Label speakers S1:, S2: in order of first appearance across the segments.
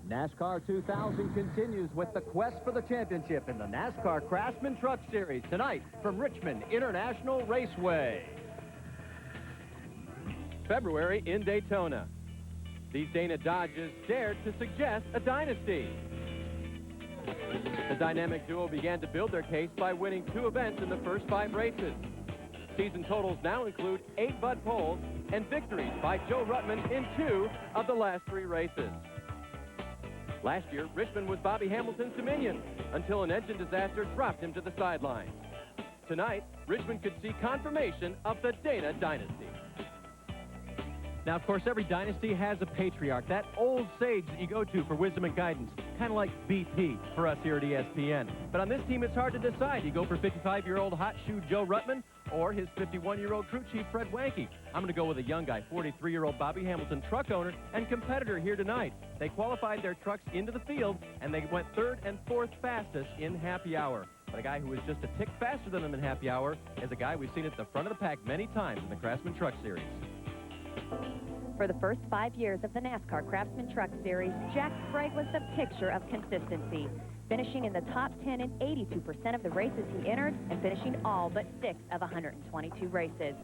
S1: NASCAR 2000 continues with the quest for the championship in the NASCAR Craftsman Truck Series tonight from Richmond International Raceway. February in Daytona. These Dana Dodges dared to suggest a dynasty. The dynamic duo began to build their case by winning 2 events in the first 5 races. Season totals now include 8 Bud poles and victories by Joe Ruttman in 2 of the last 3 races. Last year, Richmond was Bobby Hamilton's dominion until an engine disaster dropped him to the sidelines. Tonight, Richmond could see confirmation of the Dana dynasty. Now, of course, every dynasty has a patriarch, that old sage that you go to for wisdom and guidance, kind of like BP for us here at ESPN. But on this team, it's hard to decide. You go for 55-year-old hot shoe Joe Ruttman or his 51-year-old crew chief Fred Wanke. I'm going to go with a young guy, 43-year-old Bobby Hamilton, truck owner and competitor here tonight. They qualified their trucks into the field, and they went 3rd and 4th fastest in happy hour. But a guy who is just a tick faster than them in happy hour is a guy we've seen at the front of the pack many times in the Craftsman Truck Series.
S2: For the first 5 years of the NASCAR Craftsman Truck Series, Jack Sprague was the picture of consistency, finishing in the top 10 in 82% of the races he entered and finishing all but 6 of 122 races.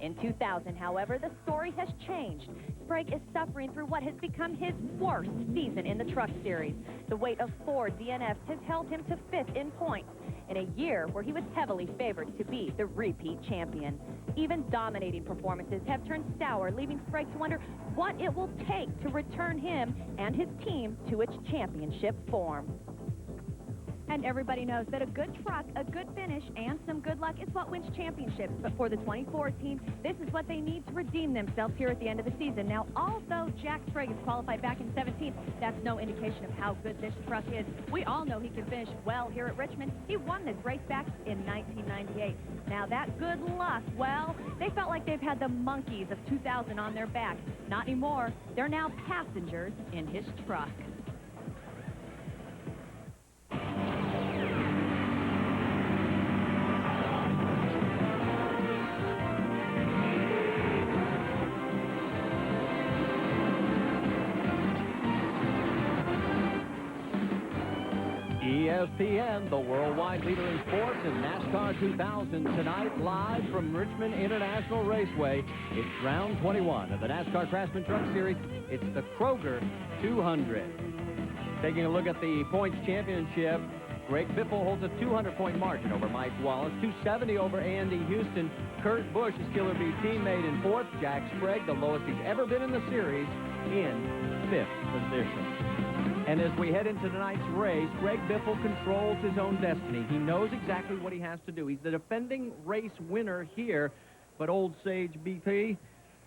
S2: In 2000, however, the story has changed. Sprague is suffering through what has become his worst season in the Truck Series. The weight of 4 DNFs has held him to 5th in points in a year where he was heavily favored to be the repeat champion. Even dominating performances have turned sour, leaving Sprague to wonder what it will take to return him and his team to its championship form. And everybody knows that a good truck, a good finish, and some good luck is what wins championships. But for the 24 team, this is what they need to redeem themselves here at the end of the season. Now, although Jack Sprague is qualified back in 17th, that's no indication of how good this truck is. We all know he can finish well here at Richmond. He won this race back in 1998. Now, that good luck, well, they felt like they've had the monkeys of 2000 on their back. Not anymore. They're now passengers in his truck.
S1: ESPN, the worldwide leader in sports in NASCAR 2000, tonight live from Richmond International Raceway. It's round 21 of the NASCAR Craftsman Truck Series. It's the Kroger 200. Taking a look at the points championship, Greg Biffle holds a 200-point margin over Mike Wallace, 270 over Andy Houston. Kurt Busch, his Killer Bee teammate, in 4th. Jack Sprague, the lowest he's ever been in the series, in 5th position. And as we head into tonight's race, Greg Biffle controls his own destiny. He knows exactly what he has to do. He's the defending race winner here, but old sage BP,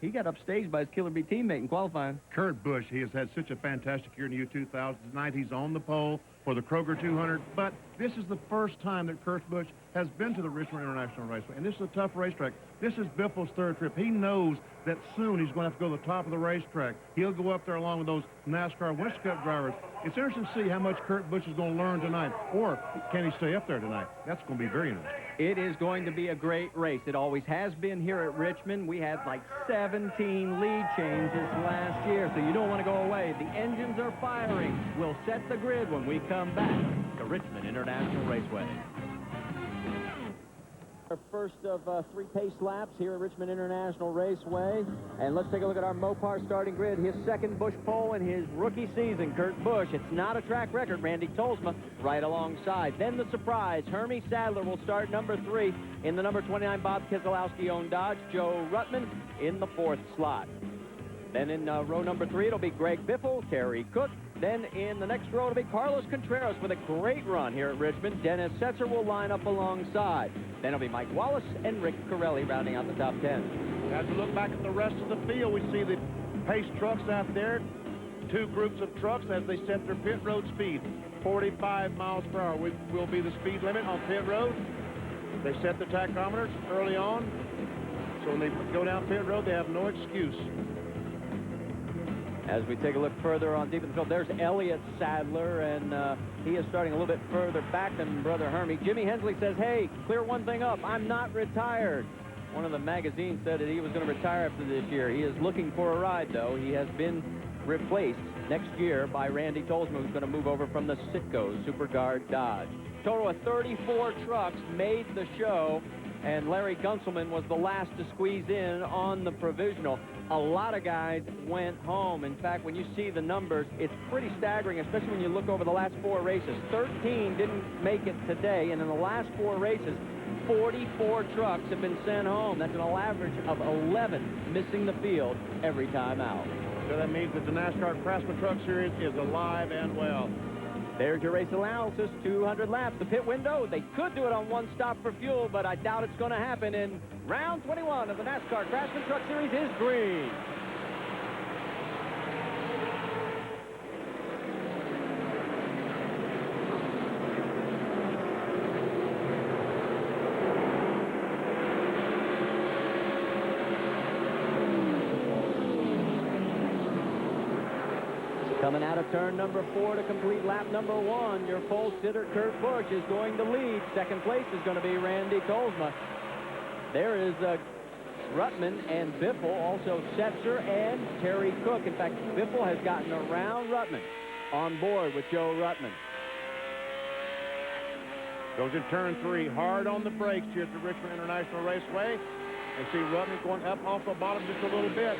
S1: he got upstaged by his Killer Bee teammate in qualifying.
S3: Kurt Busch, he has had such a fantastic year in the U2000. Tonight he's on the pole for the Kroger 200, but this is the first time that Kurt Busch has been to the Richmond International Raceway, and this is a tough racetrack. This is Biffle's 3rd trip. He knows that soon he's going to have to go to the top of the racetrack. He'll go up there along with those NASCAR Winston Cup drivers. It's interesting to see how much Kurt Busch is going to learn tonight, or can he stay up there tonight? That's going to be very interesting.
S1: It is going to be a great race. It always has been here at Richmond. We had like 17 lead changes last year, so you don't want to go away. The engines are firing. We'll set the grid when we come back to Richmond International Raceway. Our first of 3 pace laps here at Richmond International Raceway. And let's take a look at our Mopar starting grid. His 2nd Busch pole in his rookie season, Kurt Busch. It's not a track record. Randy Tolsma right alongside. Then the surprise, Hermie Sadler will start number 3 in the number 29 Bob Keselowski-owned Dodge. Joe Ruttman in the 4th slot. Then in row number 3, it'll be Greg Biffle, Terry Cook. Then in the next row, it'll be Carlos Contreras with a great run here at Richmond. Dennis Setzer will line up alongside. Then it'll be Mike Wallace and Rick Corelli rounding out the top 10.
S3: As we look back at the rest of the field, we see the pace trucks out there. 2 groups of trucks as they set their pit road speed. 45 miles per hour will be the speed limit on pit road. They set the tachometers early on, so when they go down pit road, they have no excuse.
S1: As we take a look further on deep in the field, there's Elliott Sadler, and he is starting a little bit further back than Brother Hermie. Jimmy Hensley says, hey, clear one thing up, I'm not retired. One of the magazines said that he was going to retire after this year. He is looking for a ride, though. He has been replaced next year by Randy Tolzman, who's going to move over from the Citgo Superguard Dodge. Total of 34 trucks made the show, and Larry Gunselman was the last to squeeze in on the provisional. A lot of guys went home. In fact, when you see the numbers, it's pretty staggering, especially when you look over the last 4 races. 13 didn't make it today, and in the last 4 races, 44 trucks have been sent home. That's an average of 11 missing the field every time out.
S3: So that means that the NASCAR Craftsman Truck Series is alive and well.
S1: There's your race analysis, 200 laps. The pit window, they could do it on 1 stop for fuel, but I doubt it's going to happen. In round 21 of the NASCAR Craftsman Truck Series is green. Coming out of turn number 4 to complete lap number 1, your pole sitter, Kurt Busch, is going to lead. Second place is going to be Randy Tolzma. There is Ruttman and Biffle, also Setzer and Terry Cook. In fact, Biffle has gotten around Ruttman on board with Joe Ruttman.
S3: Goes in turn 3, hard on the brakes here at the Richmond International Raceway. And see Ruttman going up off the bottom just a little bit.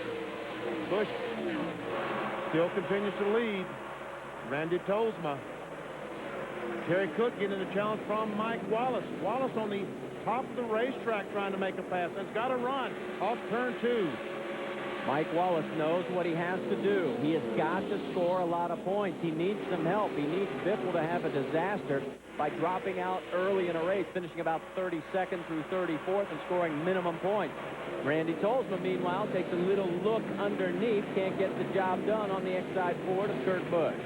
S3: Busch still continues to lead. Randy Tolzma. Terry Cook getting the challenge from Mike Wallace. Wallace on the top of the racetrack trying to make a pass. That's got to run off turn 2.
S1: Mike Wallace knows what he has to do. He has got to score a lot of points. He needs some help. He needs Biffle to have a disaster by dropping out early in a race, finishing about 32nd through 34th and scoring minimum points. Randy Tolzma, meanwhile, takes a little look underneath, can't get the job done on the X-side Ford of Kurt Busch.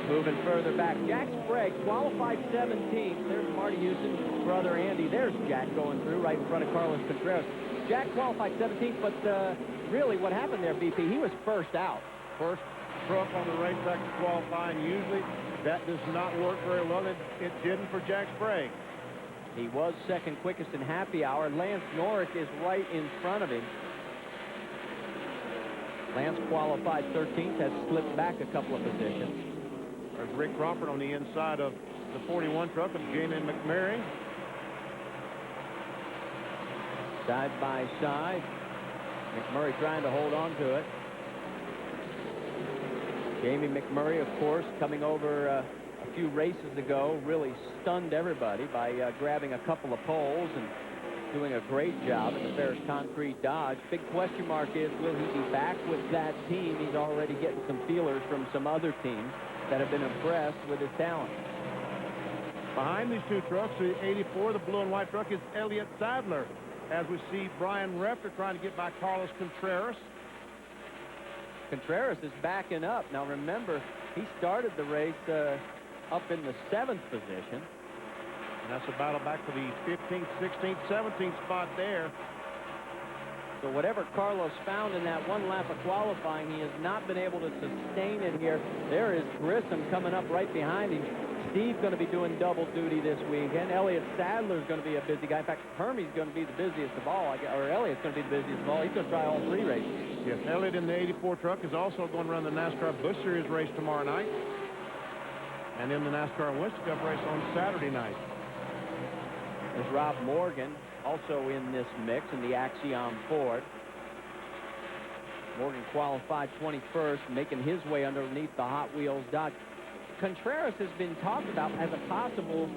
S1: Moving further back, Jack Sprague qualified 17th. There's Marty Houston's brother Andy. There's Jack going through right in front of Carlos Contreras. Jack qualified 17th, but really what happened there, BP, he was first out.
S3: First truck on the racetrack to qualify, and usually that does not work very well. It didn't for Jack Sprague.
S1: He was second quickest in happy hour. Lance Norrick is right in front of him. Lance qualified 13th, has slipped back a couple of positions.
S3: There's Rick Crawford on the inside of the 41 truck of Jamie McMurray.
S1: Side by side. McMurray trying to hold on to it. Jamie McMurray, of course, coming over a few races ago, really stunned everybody by grabbing a couple of poles and doing a great job in the Ferris Concrete Dodge. Big question mark is, will he be back with that team? He's already getting some feelers from some other teams that have been impressed with his talent.
S3: Behind these 2 trucks, the 84, the blue and white truck, is Elliott Sadler. As we see Brian Refter trying to get by Carlos Contreras.
S1: Contreras is backing up. Now remember, he started the race up in the 7th position.
S3: And that's a battle back for the 15th, 16th, 17th spot there.
S1: So whatever Carlos found in that 1 lap of qualifying, he has not been able to sustain it here. There is Grissom coming up right behind him. Steve's going to be doing double duty this weekend. Elliott Sadler's going to be a busy guy. In fact, Hermie's going to be the busiest of all. Or Elliott's going to be the busiest of all. He's going to try all 3 races.
S3: Yes, Elliott in the 84 truck is also going to run the NASCAR Busch Series race tomorrow night. And in the NASCAR Winston Cup race on Saturday night.
S1: There's Rob Morgan also in this mix in the Axiom Ford. Morgan qualified 21st, making his way underneath the Hot Wheels Dodge. Contreras has been talked about as a possible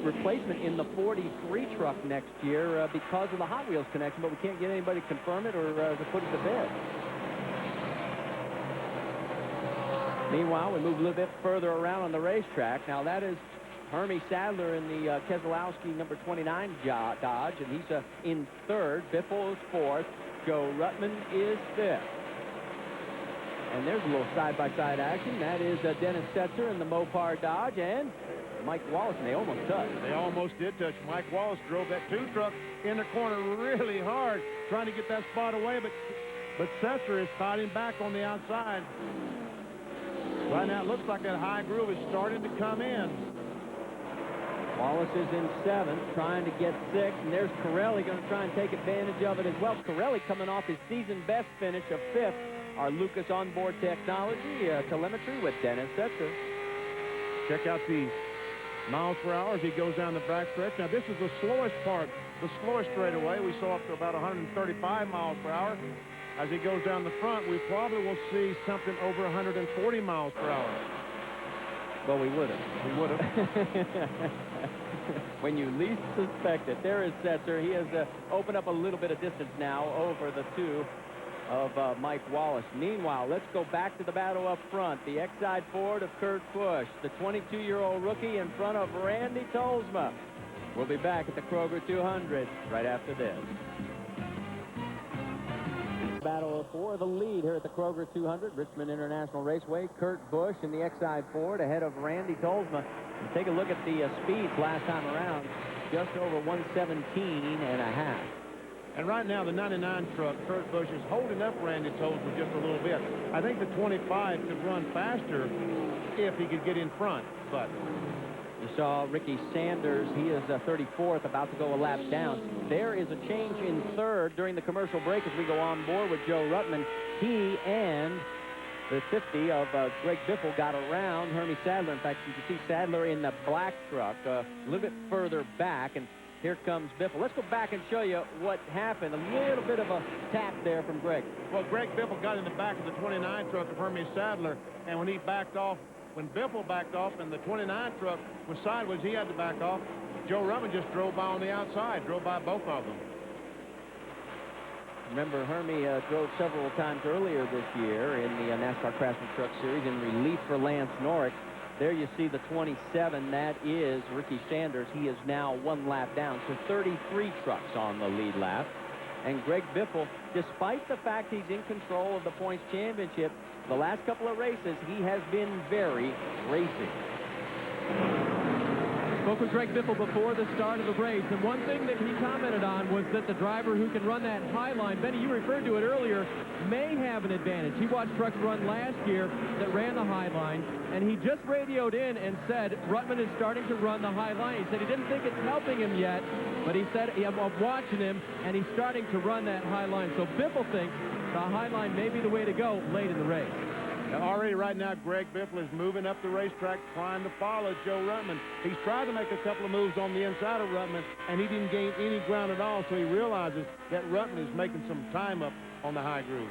S1: replacement in the 43 truck next year because of the Hot Wheels connection, but we can't get anybody to confirm it or to put it to bed. Meanwhile, we move a little bit further around on the racetrack. Now that is Hermie Sadler in the Keselowski number 29 Dodge, and he's in 3rd. Biffle is 4th. Joe Ruttman is 5th. And there's a little side-by-side action. That is Dennis Setzer in the Mopar Dodge, and Mike Wallace, and they almost touched.
S3: They almost did touch. Mike Wallace drove that 2 truck in the corner really hard, trying to get that spot away, but Setzer is fighting back on the outside. Right now, it looks like that high groove is starting to come in.
S1: Wallace is in 7th, trying to get 6th, and there's Corelli going to try and take advantage of it as well. Corelli coming off his season best finish of 5th. Our Lucas onboard technology telemetry with Dennis Setzer.
S3: Check out the miles per hour as he goes down the back stretch. Now, this is the slowest part, the slowest straightaway. We saw up to about 135 miles per hour. As he goes down the front, we probably will see something over 140 miles per hour.
S1: Well, we would have. We would have. When you least suspect it. There is Setzer. He has opened up a little bit of distance now over the 2 of Mike Wallace. Meanwhile, let's go back to the battle up front. The Exide Ford of Kurt Busch, the 22-year-old rookie in front of Randy Tolsma. We'll be back at the Kroger 200 right after this. Battle for the lead here at the Kroger 200, Richmond International Raceway. Kurt Busch in the Exide Ford ahead of Randy Tolsma. And take a look at the speeds last time around, just over 117.5.
S3: And right now, the 99 truck, Kurt Busch, is holding up Randy Tolsma just a little bit. I think the 25 could run faster if he could get in front, but...
S1: You saw Ricky Sanders. He is 34th, about to go a lap down. There is a change in 3rd during the commercial break as we go on board with Joe Ruttman. He and the 50 of Greg Biffle got around Hermie Sadler. In fact, you can see Sadler in the black truck a little bit further back, and here comes Biffle. Let's go back and show you what happened. A little bit of a tap there from Greg.
S3: Well, Greg Biffle got in the back of the 29 truck of Hermie Sadler, and when he backed off, when Biffle backed off and the 29 truck was sideways, he had to back off. Joe Ruttman just drove by on the outside, drove by both of them.
S1: Remember, Hermie drove several times earlier this year in the NASCAR Craftsman Truck Series in relief for Lance Norrick. There you see the 27. That is Ricky Sanders. He is now 1 lap down, so 33 trucks on the lead lap. And Greg Biffle, despite the fact he's in control of the points championship, the last couple of races, he has been very racy.
S4: Spoke with Greg Biffle before the start of the race, and one thing that he commented on was that the driver who can run that high line, Benny, you referred to it earlier, may have an advantage. He watched trucks run last year that ran the high line, and he just radioed in and said Ruttman is starting to run the high line. He said he didn't think it's helping him yet, but he said, I'm watching him, and he's starting to run that high line. So Biffle thinks the high line may be the way to go late in the race.
S3: Already right now, Greg Biffle is moving up the racetrack trying to follow Joe Ruttman. He's tried to make a couple of moves on the inside of Ruttman, and he didn't gain any ground at all, so he realizes that Ruttman is making some time up on the high groove.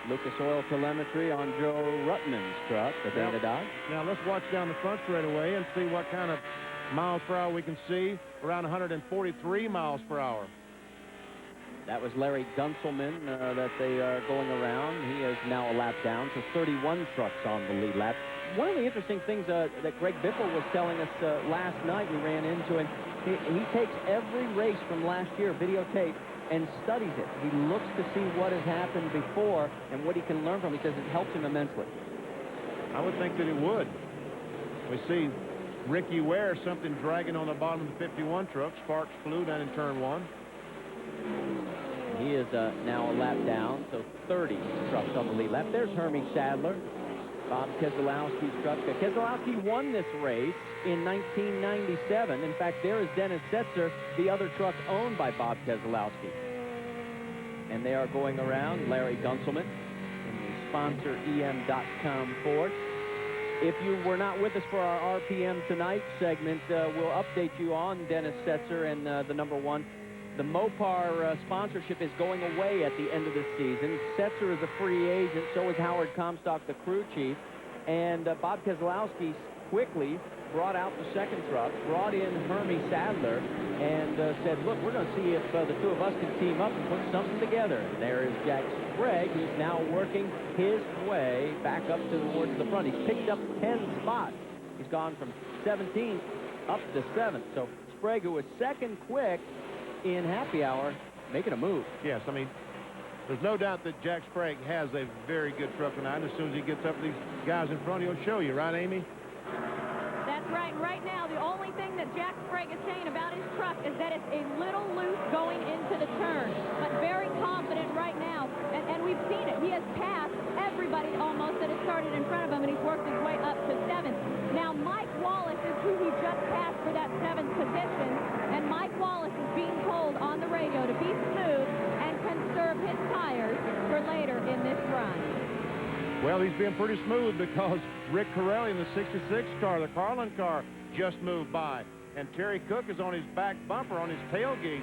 S1: Lucas Oil telemetry on Joe Ruttman's truck, the Dana Dodge.
S3: Now let's watch down the front straightaway and see what kind of miles per hour we can see. Around 143 miles per hour.
S1: That was Larry Gunselman that they are going around. He is now a lap down, so 31 trucks on the lead lap. One of the interesting things that Greg Biffle was telling us last night, we ran into him, he takes every race from last year, videotape, and studies it. He looks to see what has happened before and what he can learn from it. He says it helps him immensely.
S3: I would think that it would. We see Ricky Ware, something dragging on the bottom of the 51 truck. Sparks flew down in turn 1.
S1: He is now a lap down, so 30 trucks on the lead lap. There's Hermie Sadler, Bob Keselowski's truck. Keselowski won this race in 1997. In fact, there is Dennis Setzer, the other truck owned by Bob Keselowski. And they are going around, Larry Gunselman in the sponsor EM.com Ford. If you were not with us for our RPM Tonight segment, we'll update you on Dennis Setzer and the number 1. The Mopar sponsorship is going away at the end of this season. Setzer is a free agent, so is Howard Comstock, the crew chief. And Bob Keselowski quickly brought out the second truck, brought in Hermie Sadler, and said, look, we're going to see if the two of us can team up and put something together. And there is Jack Sprague, who's now working his way back up towards the front. He's picked up 10 spots. He's gone from 17th up to 7th. So Sprague, who was second quick in happy hour, making a move.
S3: Yes, I mean, there's no doubt that Jack Sprague has a very good truck tonight. As soon as he gets up to these guys in front, he'll show you, right, Amy?
S5: That's right. Right now, the only thing that Jack Sprague is saying about his truck is that it's a little loose going into the turn, but very confident right now. And we've seen it. He has passed everybody almost that has started in front of him, and he's worked his way up to 7th. Now, Mike Wallace is who he just passed for that 7th position, and Mike Wallace is being told on the radio to be smooth and conserve his tires for later in this run.
S3: Well, he's been pretty smooth because Rick Corelli in the 66 car, the Carlin car, just moved by. And Terry Cook is on his back bumper, on his tailgate,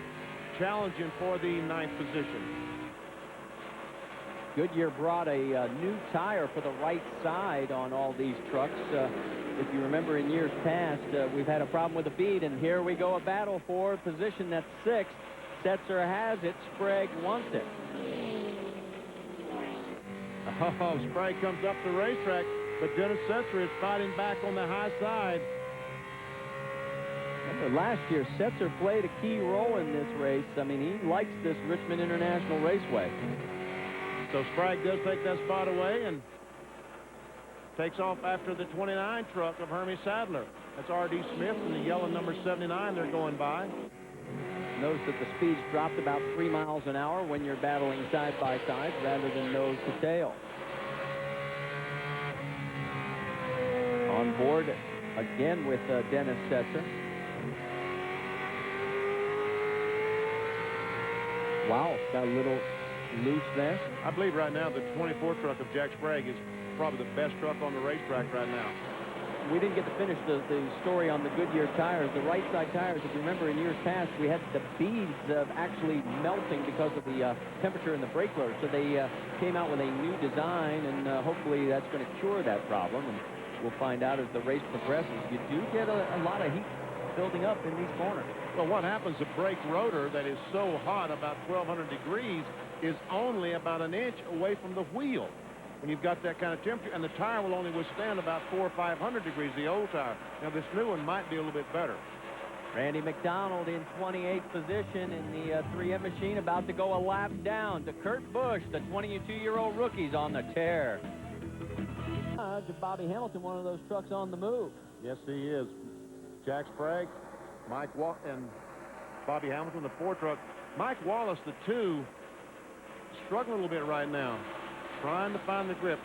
S3: challenging for the 9th position.
S4: Goodyear brought a new tire for the right side on all these trucks. If you remember in years past, we've had a problem with the bead, and here we go, a battle for position that's 6th. Setzer has it. Sprague wants it.
S3: Oh, Sprague comes up the racetrack, but Dennis Setzer is fighting back on the high side.
S4: Remember last year, Setzer played a key role in this race. I mean, he likes this Richmond International Raceway.
S3: So Sprague does take that spot away and takes off after the 29 truck of Hermie Sadler. That's R.D. Smith and the yellow number 79 they're going by.
S4: Notice that the speeds dropped about 3 miles an hour when you're battling side by side rather than nose to tail. On board again with Dennis Setzer. Wow, got a little loose there.
S3: I believe right now the 24 truck of Jack Sprague is probably the best truck on the racetrack right now.
S4: We didn't get to finish the story on the Goodyear tires. The right side tires, if you remember in years past, we had the beads actually melting because of the temperature in the brake rotor. So they came out with a new design, and hopefully that's going to cure that problem. And we'll find out as the race progresses. You do get a lot of heat building up in these corners.
S3: Well, what happens, the brake rotor that is so hot, about 1,200 degrees, is only about an inch away from the wheel when you've got that kind of temperature, and the tire will only withstand about 400 or 500 degrees, the old tire. Now, this new one might be a little bit better.
S4: Randy McDonald in 28th position in the 3M machine, about to go a lap down to Kurt Busch, the 22-year-old rookie's on the tear. Bobby Hamilton, one of those trucks on the move.
S3: Yes, he is. Jack Sprague, Mike Wallace, and Bobby Hamilton, the 4 truck. Mike Wallace, the 2, struggling a little bit right now, trying to find the grip.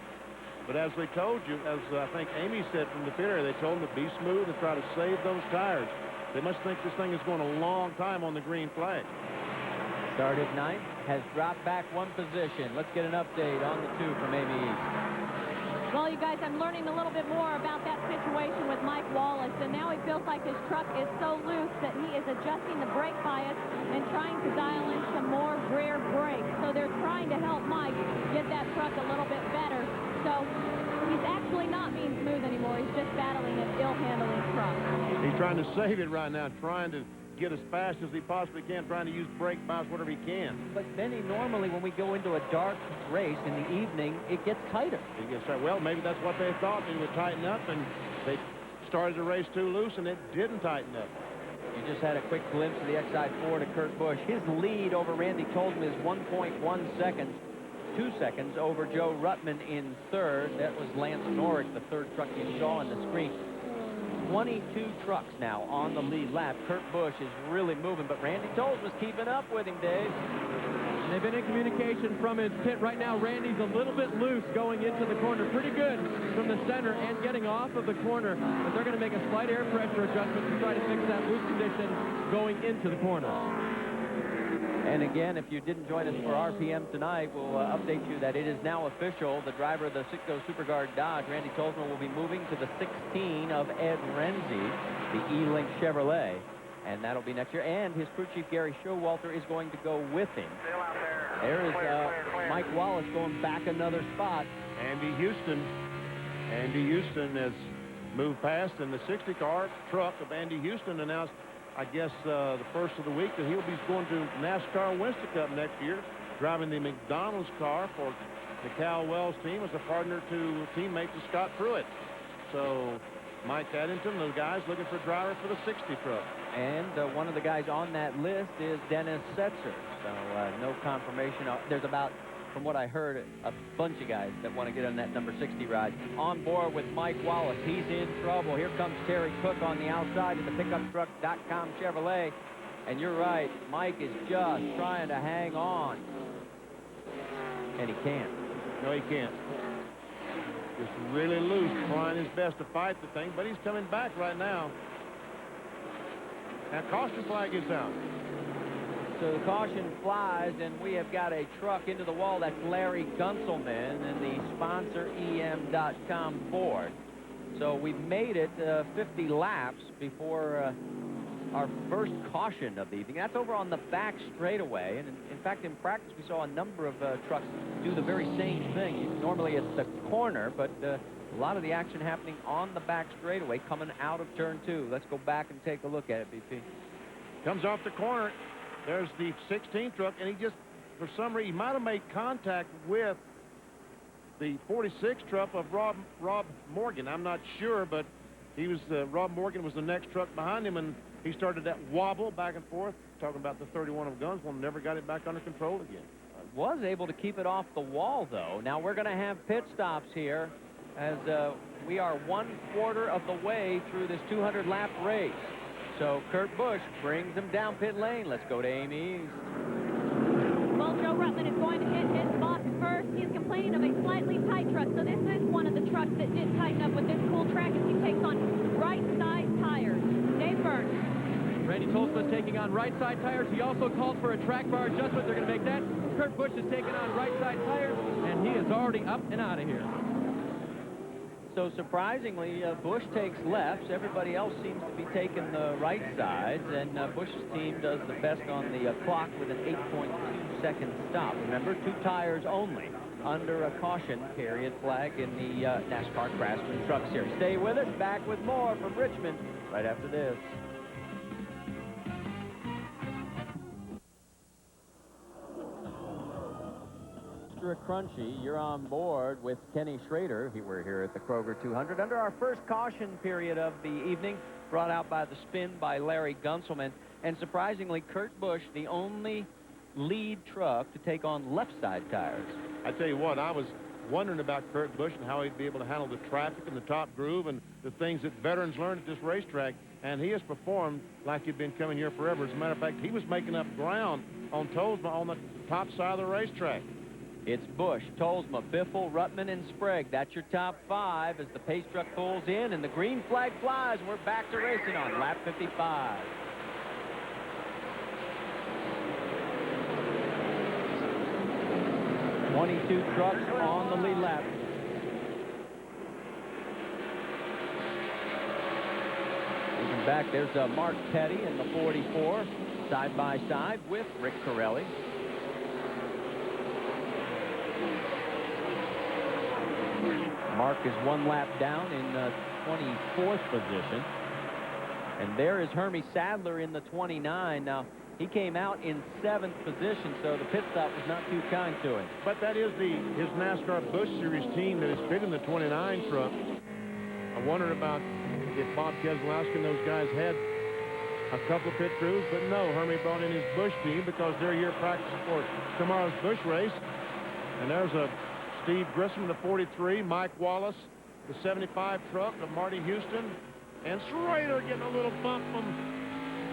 S3: But as they told you, as I think Amy said from the pit area, they told him to be smooth and try to save those tires. They must think this thing is going a long time on the green flag.
S4: Started 9th, has dropped back 1 position. Let's get an update on the 2 from Amy East.
S5: Well, you guys, I'm learning a little bit more about that situation with Mike Wallace, and now he feels like his truck is so loose that he is adjusting the brake bias and trying to dial in some more rear brakes. So they're trying to help Mike get that truck a little bit better. So he's actually not being smooth anymore. He's just battling an ill-handling truck.
S3: He's trying to save it right now, trying to get as fast as he possibly can, trying to use brake bias whatever he can.
S4: But Benny, normally when we go into a dark race in the evening, it gets tighter.
S3: It gets tighter. Well, maybe that's what they thought. It would tighten up, and they started the race too loose, and it didn't tighten up.
S4: You just had a quick glimpse of the XI4 to Kurt Busch. His lead over Randy Tolman is 1.1 seconds. 2 seconds over Joe Ruttman in 3rd. That was Lance Norrick, the 3rd truck you saw on the screen. 22 trucks now on the lead lap. Kurt Busch is really moving, but Randy Tolman was keeping up with him, Dave.
S1: They've been in communication from his pit. Right now, Randy's a little bit loose going into the corner. Pretty good from the center and getting off of the corner, but they're going to make a slight air pressure adjustment to try to fix that loose condition going into the corner.
S4: And again, if you didn't join us for RPM tonight, we'll update you that it is now official. The driver of the Citgo Superguard Dodge, Randy Tolman, will be moving to the 16 of Ed Renzi, the E-Link Chevrolet. And that'll be next year. And his crew chief, Gary Showalter, is going to go with him.
S6: Still out there.
S4: There is Mike Wallace going back another spot.
S3: Andy Houston has moved past, and the 60 car truck of Andy Houston announced, I guess, the first of the week that he'll be going to NASCAR Winston Cup next year, driving the McDonald's car for the Cal Wells team as a partner to teammate to Scott Pruitt. So Mike Addington, those guys looking for a driver for the 60 truck.
S4: And one of the guys on that list is Dennis Setzer. So no confirmation. There's about, from what I heard, a bunch of guys that want to get on that number 60 ride. On board with Mike Wallace. He's in trouble. Here comes Terry Cook on the outside of the pickuptruck.com Chevrolet. And you're right, Mike is just trying to hang on. And he can't.
S3: No, he can't. Just really loose, trying his best to fight the thing, but he's coming back right now. Now, caution flag is out.
S4: So the caution flies, and we have got a truck into the wall. That's Larry Gunselman and the sponsor EM.com board. So we've made it 50 laps before our first caution of the evening. That's over on the back straightaway. And in fact, in practice, we saw a number of trucks do the very same thing. Normally it's the corner, but a lot of the action happening on the back straightaway coming out of turn 2. Let's go back and take a look at it, BP.
S3: Comes off the corner. There's the 16 truck, and he just, for some reason, he might have made contact with the 46 truck of Rob Morgan. I'm not sure, but he was Rob Morgan was the next truck behind him, and he started that wobble back and forth, talking about the 31 of Gunswell, never got it back under control again.
S4: Was able to keep it off the wall, though. Now we're going to have pit stops here as we are 1/4 of the way through this 200-lap race. So Kurt Busch brings him down pit lane. Let's go to Amy East.
S5: Well, Joe Rutland is going to hit his box first. He's complaining of a slightly tight truck, so this is one of the trucks that did tighten up with this cool track as he takes on right side tires. Dave Burns.
S4: Randy Tolsma taking on right side tires. He also called for a track bar adjustment. They're going to make that. Kurt Busch is taking on right side tires, and he is already up and out of here. So surprisingly, Busch takes lefts. Everybody else seems to be taking the right sides, and Busch's team does the best on the clock with an 8.2-second stop. Remember, 2 tires only under a caution period flag in the NASCAR Craftsman Truck Series. Stay with us. Back with more from Richmond right after this. Crunchy, you're on board with Kenny Schrader. We're here at the Kroger 200 under our first caution period of the evening, brought out by the spin by Larry Gunselman. And surprisingly, Kurt Busch, the only lead truck to take on left side tires.
S3: I tell you what, I was wondering about Kurt Busch and how he'd be able to handle the traffic and the top groove and the things that veterans learn at this racetrack. And he has performed like he'd been coming here forever. As a matter of fact, he was making up ground on Tolsma on the top side of the racetrack.
S4: It's Busch, Tolsma, Biffle, Rutman, and Sprague. That's your top 5 as the pace truck pulls in and the green flag flies. And we're back to racing on lap 55. "22 trucks on the lead lap. Looking back, there's Mark Petty in the 44, side by side with Rick Corelli. Mark is 1 lap down in 24th position. And there is Hermie Sadler in the 29. Now, he came out in 7th position, so the pit stop was not too kind to him.
S3: But that is his NASCAR Busch Series team that is pitting the 29 truck. I wondered about if Bob Keselowski and those guys had a couple of pit crews, but no, Hermie brought in his Busch team because they're here practicing for tomorrow's Busch race. And there's a Steve Grissom, the 43, Mike Wallace, the 75 truck of Marty Houston, and Schrader getting a little bump from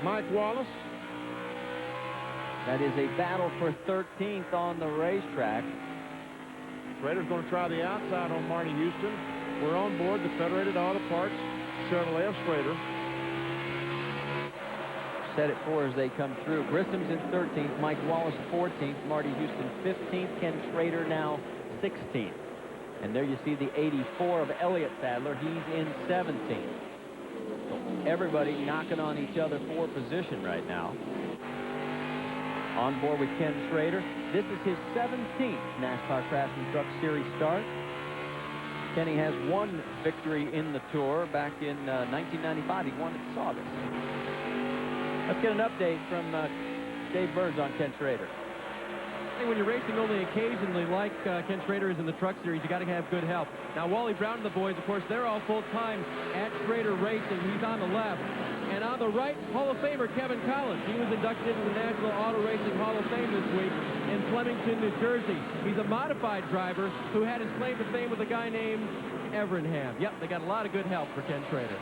S3: Mike Wallace.
S4: That is a battle for 13th on the racetrack.
S3: Schrader's going to try the outside on Marty Houston. We're on board the Federated Auto Parts Chevrolet of Schrader.
S4: Set it for as they come through. Grissom's in 13th, Mike Wallace 14th, Marty Houston 15th, Ken Schrader now 16th. And there you see the 84 of Elliott Sadler. He's in 17th. So everybody knocking on each other for position right now. On board with Ken Schrader. This is his 17th NASCAR Craftsman Truck Series start. Kenny has 1 victory in the Tour back in 1995. He won at Saugus. Let's get an update from Dave Burns on Ken Schrader.
S1: When you're racing only occasionally, like Ken Schrader is in the Truck Series, you got to have good help. Now, Wally Brown and the boys, of course, they're all full-time at Schrader Racing. He's on the left. And on the right, Hall of Famer Kevin Collins. He was inducted into the National Auto Racing Hall of Fame this week in Flemington, New Jersey. He's a modified driver who had his claim to fame with a guy named Evernham. Yep, they got a lot of good help for Ken Schrader.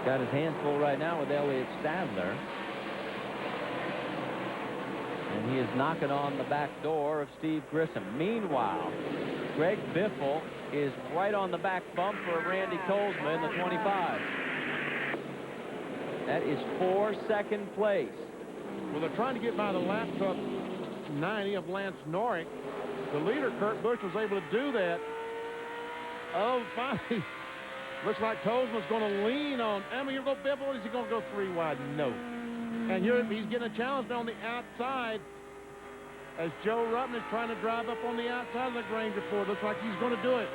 S4: Got his hands full right now with Elliott Sadler. And he is knocking on the back door of Steve Grissom. Meanwhile, Greg Biffle is right on the back bumper of Randy Tolsma in the 25. That is for second place.
S3: Well, they're trying to get by the lap truck 90 of Lance Norrick. The leader, Kurt Busch, was able to do that. Oh, finally. Looks like Tolsma's going to lean on. Here go Biffle. Is he going to go 3 wide? No. And here he's getting a challenge on the outside as Joe Rutten is trying to drive up on the outside of the Granger Ford. Looks like he's going to do it.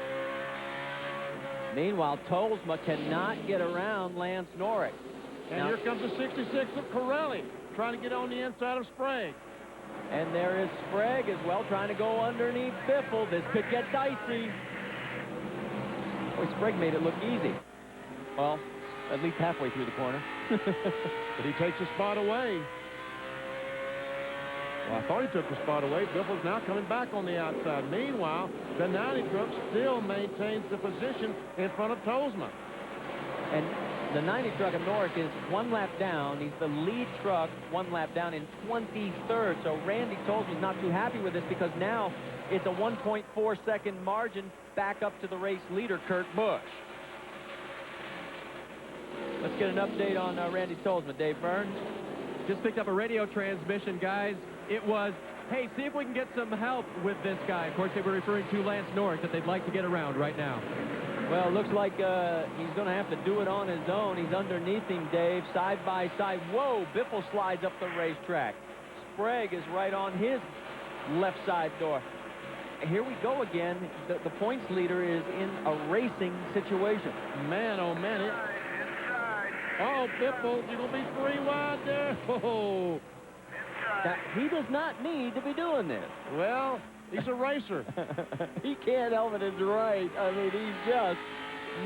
S4: Meanwhile, Tolsma cannot get around Lance Norrick.
S3: And here comes the 66 of Corelli trying to get on the inside of Sprague.
S4: And there is Sprague as well trying to go underneath Biffle. This could get dicey. Boy, Sprague made it look easy. Well, at least halfway through the corner.
S3: But he takes a spot away. Well, I thought he took the spot away. Biffle's now coming back on the outside. Meanwhile, the 90 truck still maintains the position in front of Tolsma.
S4: And the 90 truck of Norrick is 1 lap down. He's the lead truck 1 lap down in 23rd. So Randy Tolsma's not too happy with this because now it's a 1.4 second margin back up to the race leader, Kurt Busch. Let's get an update on Randy Tolsma. Dave Burns.
S1: Just picked up a radio transmission, guys. It was, hey, see if we can get some help with this guy. Of course, they were referring to Lance Norrick, that they'd like to get around right now.
S4: Well, it looks like he's going to have to do it on his own. He's underneath him, Dave, side by side. Whoa, Biffle slides up the racetrack. Sprague is right on his left side door. Here we go again. The points leader is in a racing situation.
S3: Man, oh, man. Oh, Biffle, you're going to be 3 wide there. Oh.
S4: Now, he does not need to be doing this.
S3: Well, he's a racer.
S4: He can't help it. It's right. I mean, he just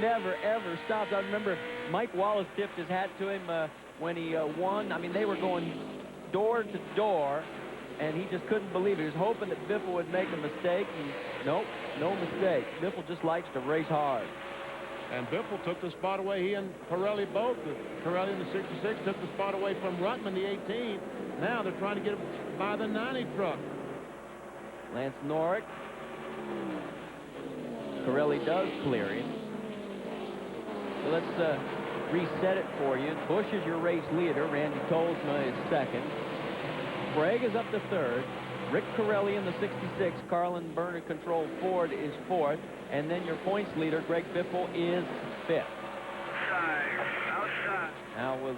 S4: never, ever stops. I remember Mike Wallace tipped his hat to him when he won. I mean, they were going door to door, and he just couldn't believe it. He was hoping that Biffle would make a mistake. And nope, no mistake. Biffle just likes to race hard.
S3: And Biffle took the spot away. He and Pirelli both. Pirelli in the 66 took the spot away from Ruttman, the 18. Now they're trying to get him by the 90 truck.
S4: Lance Norrick. Pirelli does clear him. So let's reset it for you. Busch is your race leader. Randy Tolsma is second. Sprague is up to third. Rick Corelli in the 66, Carlin Burner Control Ford is fourth. And then your points leader, Greg Biffle, is fifth. Now we'll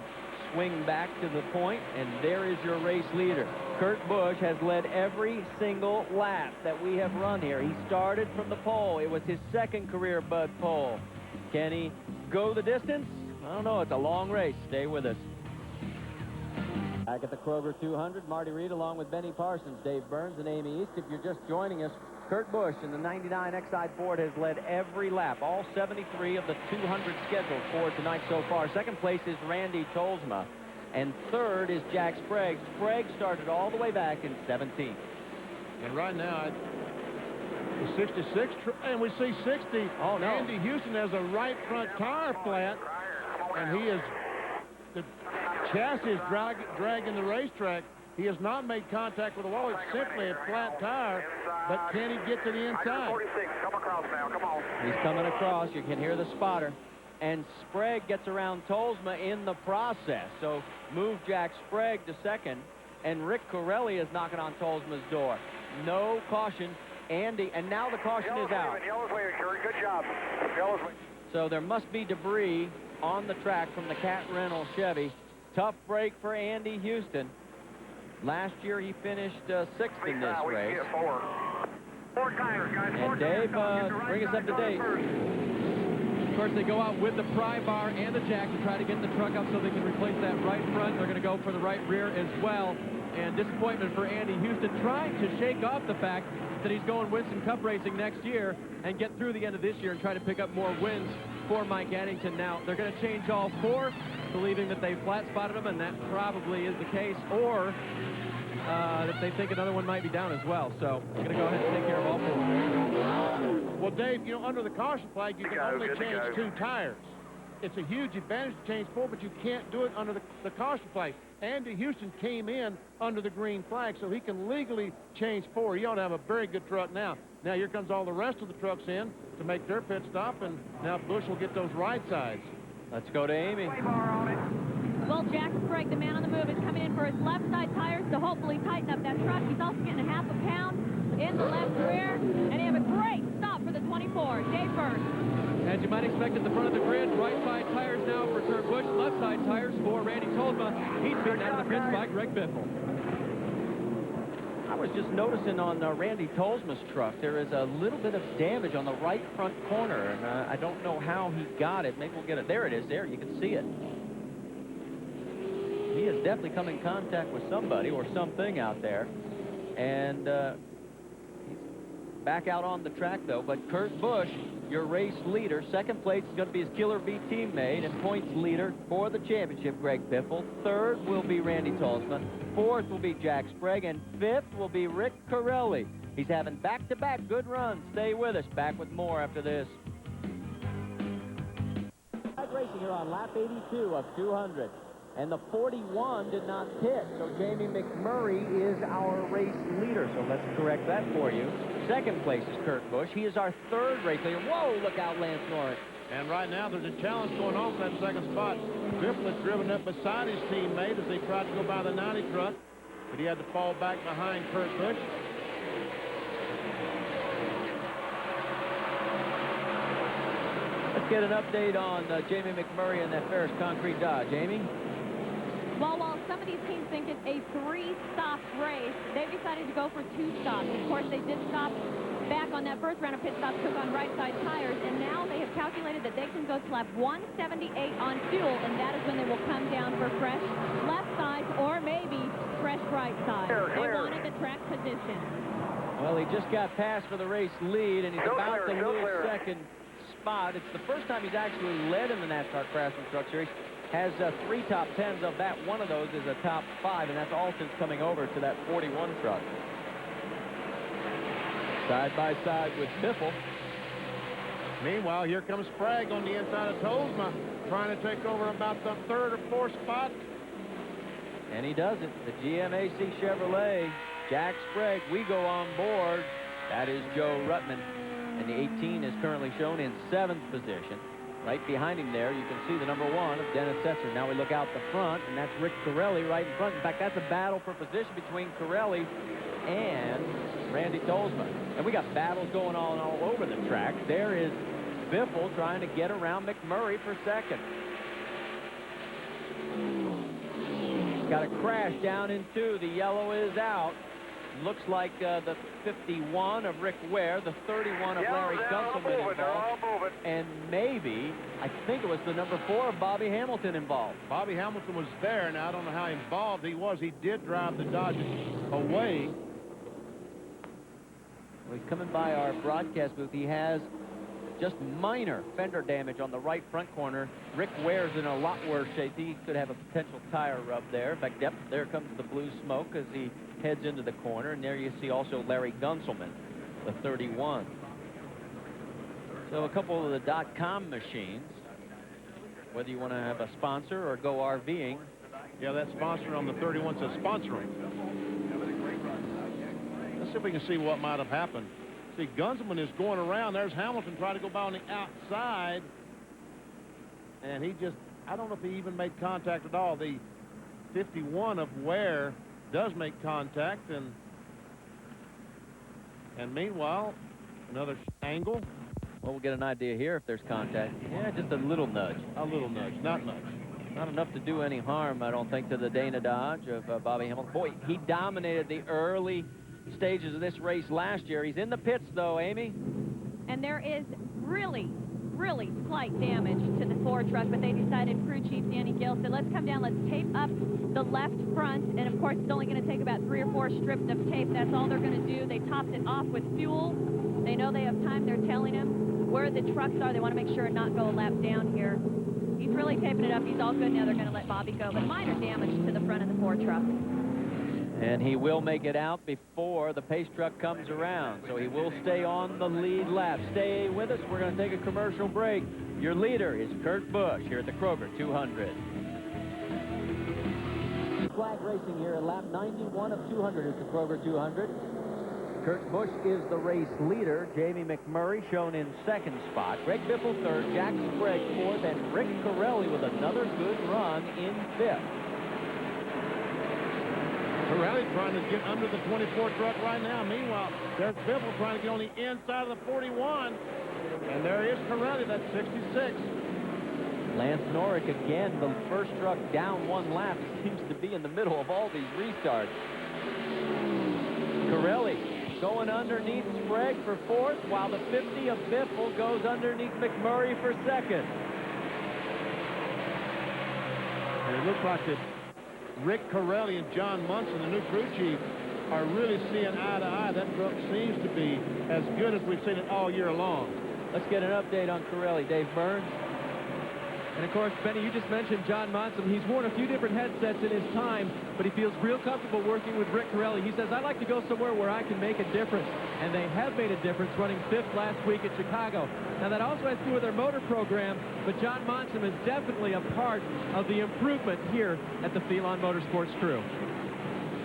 S4: swing back to the point, and there is your race leader. Kurt Busch has led every single lap that we have run here. He started from the pole. It was his second career Bud pole. Can he go the distance? I don't know. It's a long race. Stay with us. Back at the Kroger 200, Marty Reed along with Benny Parsons, Dave Burns, and Amy East. If you're just joining us, Kurt Busch in the 99 Exide Ford has led every lap, all 73 of the 200 scheduled for tonight so far. Second place is Randy Tolsma, and third is Jack Sprague. Sprague started all the way back in 17.
S3: And right now, the 66, and we see 60.
S4: Oh, no.
S3: Andy Houston has a right front tire flat, and he is the chassis is dragging the racetrack. He has not made contact with the wall. It's simply a flat tire, but can he get to the inside?
S6: Come across now, come on.
S4: He's coming across. You can hear the spotter. And Sprague gets around Tolsma in the process. So move Jack Sprague to second, and Rick Corelli is knocking on Tolsma's door. No caution. Andy, and now the caution is out.
S6: Yellow's waving, Curry. Good job. Yellow's waving.
S4: So there must be debris on the track from the Cat Reynolds Chevy. Tough break for Andy Houston. Last year he finished sixth in this race.
S6: Four tires, guys.
S4: And Dave, bring us up to date.
S1: Of course, they go out with the pry bar and the jack to try to get the truck up so they can replace that right front. They're going to go for the right rear as well. And disappointment for Andy Houston, trying to shake off the fact that he's going Winston Cup racing next year and get through the end of this year and try to pick up more wins for Mike Addington. Now, they're going to change all four, believing that they flat spotted him, and that probably is the case, or that they think another one might be down as well. So they're going to go ahead and take care of all four.
S3: Well, Dave, you know, under the caution flag, you can only change 2 tires. It's a huge advantage to change 4, but you can't do it under the caution flag. Andy Houston came in under the green flag, so he can legally change 4. He ought to have a very good truck now. Now here comes all the rest of the trucks in to make their pit stop, and now Busch will get those right sides.
S1: Let's go to Amy.
S5: Well, Jack Sprague, the man on the move, is coming in for his left side tires to hopefully tighten up that truck. He's also getting a half a pound in the left rear, and they have a great stop for the 24. Dave Burns.
S4: As you might expect at the front of the grid, right side tires now for Kurt Busch, left side tires for Randy Tolma. He's beaten out of the pits by Greg Biffle.
S1: I was just noticing on Randy Tolsma's truck, there is a little bit of damage on the right front corner, and I don't know how he got it. Maybe we'll get it. There it is. There, you can see it. He has definitely come in contact with somebody or something out there, and he's back out on the track, though. But Kurt Busch, your race leader, second place is going to be his Killer Bee teammate and points leader for the championship, Greg Biffle. Third will be Randy Tolsma. Fourth will be Jack Sprague, and fifth will be Rick Corelli. He's having back-to-back good runs. Stay with us. Back with more after this. Racing here on lap 82 of 200. And the 41 did not pit, so Jamie McMurray is our race leader. So let's correct that for you. Second place is Kurt Busch. He is our third race leader. Whoa, look out, Lance Norris.
S3: And right now there's a challenge going on for that second spot. Biffle has driven up beside his teammate as they tried to go by the 90 truck, but he had to fall back behind Kurt Busch.
S1: Let's get an update on Jamie McMurray and that Ferris Concrete Dodge. Jamie?
S5: Well, while some of these teams think it's a 3-stop race, they decided to go for 2 stops. Of course, they did stop back on that first round of pit stops, took on right side tires, and now they have calculated that they can go to lap 178 on fuel, and that is when they will come down for fresh left side or maybe fresh right side. They wanted the track position.
S1: Well, he just got passed for the race lead, and he's about to lose second spot. It's the first time he's actually led in the NASCAR Craftsman Truck Series. Has 3 top 10s. Of that, one of those is a top 5, and that's all since coming over to that 41 truck. Side by side with Biffle.
S3: Meanwhile, here comes Sprague on the inside of Tolsma, trying to take over about the 3rd or 4th spot.
S1: And he does it. The GMAC Chevrolet, Jack Sprague, we go on board. That is Joe Ruttman. And the 18 is currently shown in 7th position. Right behind him there, you can see the number 1 of Dennis Setzer. Now we look out the front, and that's Rick Corelli right in front. In fact, that's a battle for position between Corelli and Randy Tolsma. And we got battles going on all over the track. There is Biffle trying to get around McMurray for second. Got a crash down in 2. The yellow is out. Looks like the 51 of Rick Ware, the 31 of Larry Gunselman involved, and maybe, I think it was the number 4 of Bobby Hamilton involved.
S3: Bobby Hamilton was there. Now, I don't know how involved he was. He did drive the Dodge away.
S1: Well, he's coming by our broadcast booth. He has just minor fender damage on the right front corner. Rick Ware's in a lot worse shape. He could have a potential tire rub there. In fact, yep, there comes the blue smoke as he heads into the corner, and there you see also Larry Gunselman, the 31. So a couple of the .com machines, whether you want to have a sponsor or go RVing.
S3: Yeah, that sponsor on the 31 says sponsoring. Let's see if we can see what might have happened. See, Gunselman is going around. There's Hamilton trying to go by on the outside, and he just, I don't know if he even made contact at all. The 51 of Ware does make contact, and meanwhile, another angle.
S1: Well, we'll get an idea here if there's contact. Yeah, just a little nudge.
S3: A little nudge, not much.
S1: Not enough to do any harm, I don't think, to the Dana Dodge of Bobby Hamilton. Boy, he dominated the early stages of this race last year. He's in the pits, though, Amy.
S5: And there is really slight damage to the Ford truck, but they decided, crew chief Danny Gill said, let's come down, let's tape up the left front, and of course it's only going to take about 3 or 4 strips of tape. That's all they're going to do. They topped it off with fuel. They know they have time. They're telling him where the trucks are. They want to make sure and not go a lap down here. He's really taping it up. He's all good now. They're going to let Bobby go, but minor damage to the front of the Ford truck.
S1: And he will make it out before the pace truck comes around. So he will stay on the lead lap. Stay with us. We're going to take a commercial break. Your leader is Kurt Busch here at the Kroger 200. Flag racing here at lap 91 of 200 is the Kroger 200.
S7: Kurt Busch is the race leader. Jamie McMurray shown in second spot. Greg Biffle third. Jack Sprague fourth. And Rick Corelli with another good run in fifth.
S3: Corelli trying to get under the 24 truck right now. Meanwhile, there's Biffle trying to get on the inside of the 41. And there is Corelli, that's 66.
S7: Lance Norrick again, the first truck down one lap, seems to be in the middle of all these restarts. Corelli going underneath Sprague for fourth, while the 50 of Biffle goes underneath McMurray for second.
S3: And it looks like that Rick Corelli and John Munson, the new crew chief, are really seeing eye to eye. That truck seems to be as good as we've seen it all year long.
S7: Let's get an update on Corelli. Dave Burns.
S4: And of course, Benny, you just mentioned John Monson. He's worn a few different headsets in his time, but he feels real comfortable working with Rick Corelli. He says, I'd like to go somewhere where I can make a difference. And they have made a difference, running fifth last week at Chicago. Now, that also has to do with their motor program, but John Monson is definitely a part of the improvement here at the Phelon Motorsports crew.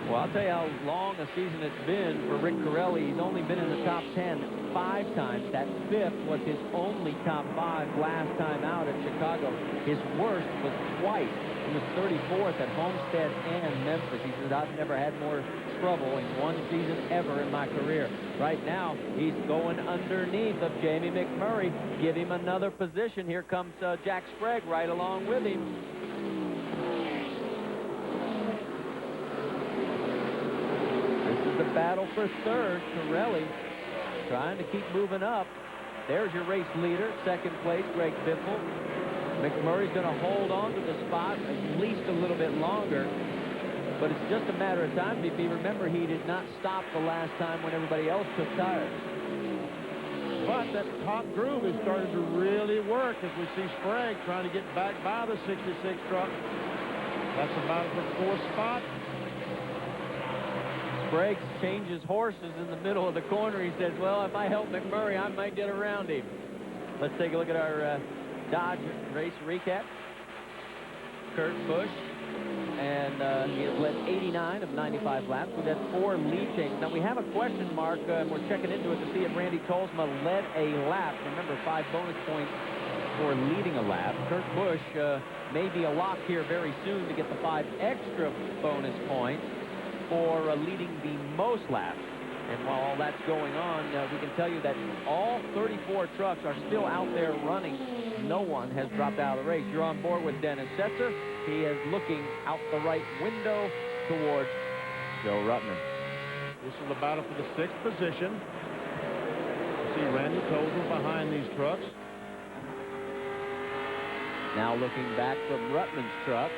S7: Well, I'll tell you how long a season it's been for Rick Corelli. He's only been in the top 10 5 times. That fifth was his only top 5 last time out at Chicago. His worst was twice. He was 34th at Homestead and Memphis. He says, I've never had more trouble in one season ever in my career. Right now, he's going underneath of Jamie McMurray. Give him another position. Here comes Jack Sprague right along with him. The battle for third. Corelli trying to keep moving up. There's your race leader. Second place, Greg Biffle. McMurray's going to hold on to the spot at least a little bit longer. But it's just a matter of time. If you remember, he did not stop the last time when everybody else took tires.
S3: But that top groove is starting to really work as we see Sprague trying to get back by the 66 truck. That's about for fourth spot.
S7: Sprague changes horses in the middle of the corner. He says, well, if I help McMurray, I might get around him. Let's take a look at our Dodge race recap. Kurt Busch, and he has led 89 of 95 laps. We've had 4 lead changes. Now, we have a question mark, and we're checking into it to see if Randy Tolsma led a lap. Remember, 5 bonus points for leading a lap. Kurt Busch may be a lock here very soon to get the 5 extra bonus points for leading the most laps. And while all that's going on, we can tell you that all 34 trucks are still out there running. No one has dropped out of the race. You're on board with Dennis Setzer. He is looking out the right window towards Joe Ruttman.
S3: This is the battle for the 6th position. You see Randy Tolsma behind these trucks.
S7: Now looking back from Ruttman's truck.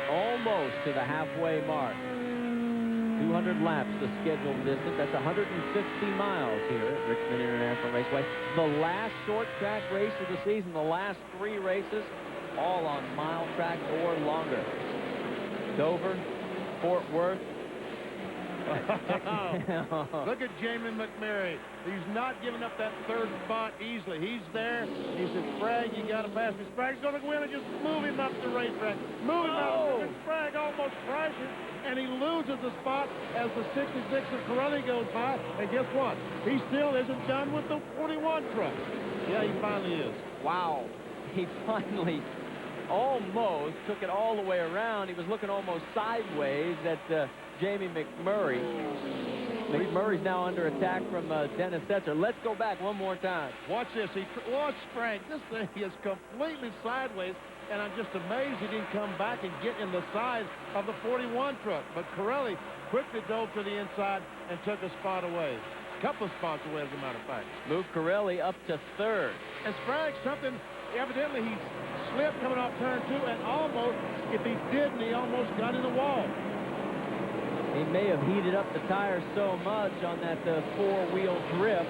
S7: Almost to the halfway mark. 200 laps, the scheduled distance. That's 150 miles here at Richmond International Raceway. The last short track race of the season, the last 3 races, all on mile track or longer. Dover, Fort Worth.
S3: Look at Jamie McMurray. He's not giving up that 3rd spot easily. He's there. He says, Sprague, you got to pass me. Sprague's going to win and just move him up the racetrack. Move him out. And Sprague almost crashes, and he loses the spot as the 66 of Corelli goes by. And guess what? He still isn't done with the 41 truck. Yeah, he finally is.
S7: Wow. He finally almost took it all the way around. He was looking almost sideways at Jamie McMurray. McMurray's now under attack from Dennis Setzer. Let's go back one more time.
S3: Watch this. Watch Sprague. This thing is completely sideways, and I'm just amazed he didn't come back and get in the side of the 41 truck. But Corelli quickly dove to the inside and took a spot away. A couple of spots away, as a matter of fact.
S7: Moved Corelli up to 3rd.
S3: And Sprague, evidently he slipped coming off turn 2, and almost, if he didn't, he almost got in the wall.
S7: He may have heated up the tires so much on that 4-wheel drift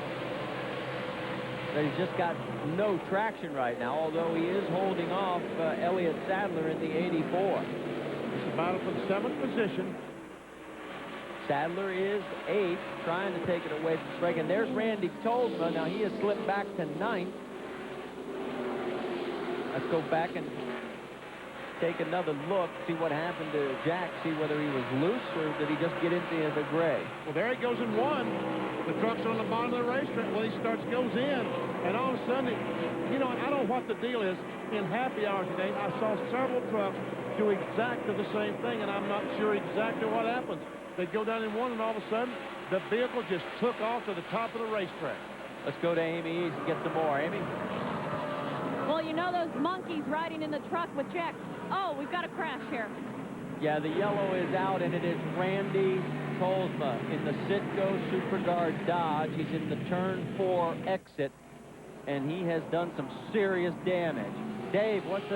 S7: that he's just got no traction right now, although he is holding off Elliott Sadler in the 84.
S3: It's a battle for the 7th position.
S7: Sadler is 8th, trying to take it away from Sprague. And there's Randy Tolsma. Now he has slipped back to 9th. Let's go back and take another look, see what happened to Jack, see whether he was loose or did he just get into the gray.
S3: Well, there he goes in one. The truck's on the bottom of the racetrack. Well, he goes in, and all of a sudden, you know, I don't know what the deal is. In happy hour today, I saw several trucks do exactly the same thing, and I'm not sure exactly what happens. They go down in one, and all of a sudden, the vehicle just took off to the top of the racetrack.
S7: Let's go to Amy East and get some more. Amy?
S5: Well, you know those monkeys riding in the truck with Jack. Oh, we've got a crash here.
S7: Yeah, the yellow is out, and it is Randy Tolsma in the Citgo SuperGuard Dodge. He's in the turn 4 exit, and he has done some serious damage. Dave, what's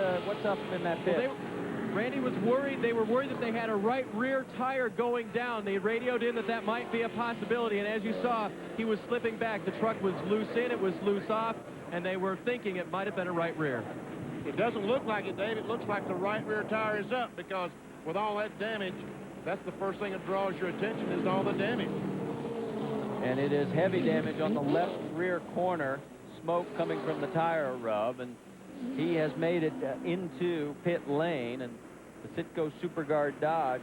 S7: up in that pit?
S4: Well, Randy was worried. They were worried that they had a right rear tire going down. They radioed in that might be a possibility, and as you saw, he was slipping back. The truck was loose in, it was loose off, and they were thinking it might have been a right rear.
S3: It doesn't look like it, Dave. It looks like the right rear tire is up, because with all that damage, that's the first thing that draws your attention is all the damage.
S7: And it is heavy damage on the left rear corner, smoke coming from the tire rub, and he has made it into pit lane, and the Citgo SuperGuard Dodge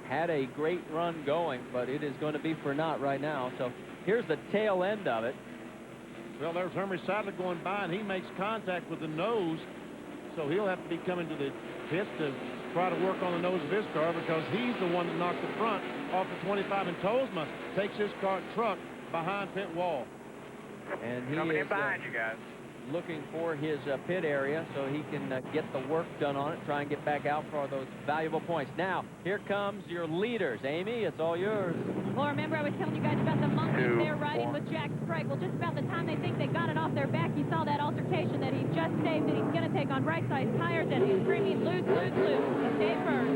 S7: had a great run going, but it is going to be for naught right now. So here's the tail end of it.
S3: Well, there's Hermie Sadler going by, and he makes contact with the nose, so he'll have to be coming to the pit to try to work on the nose of his car, because he's the one that knocked the front off the 25, and Tolsma takes his truck behind pit wall.
S7: And he
S6: Coming
S7: is
S6: in behind you guys.
S7: looking for his pit area so he can get the work done on it, try and get back out for those valuable points. Now, here comes your leaders. Amy, it's all yours.
S5: Well, remember I was telling you guys about the monkeys there riding with Jack Sprague. Well, just about the time they think they got it off their back, you saw that altercation that he just saved, that he's going to take on right-side tires, and he's screaming, loose, loose, loose. Stay first.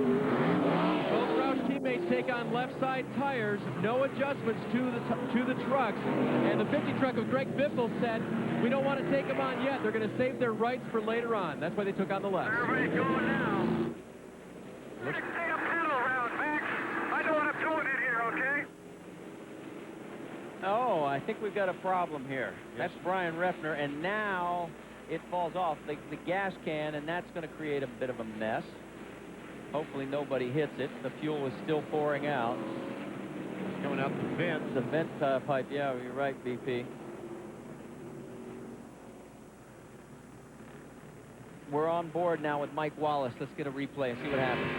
S4: Both Roush teammates take on left side tires, no adjustments to the trucks, and the 50 truck of Greg Biffle said, we don't want to take them on yet. They're going to save their rights for later on. That's why they took on the left.
S6: Everybody's going now. Let's take a pedal around, Max. I know what I'm doing in here, okay?
S7: Oh, I think we've got a problem here. That's Brian Reffner, and now it falls off the gas can, and that's going to create a bit of a mess. Hopefully nobody hits it. The fuel is still pouring out.
S3: Coming out the vent.
S7: The vent pipe, yeah, you're right, BP. We're on board now with Mike Wallace. Let's get a replay and see what happens.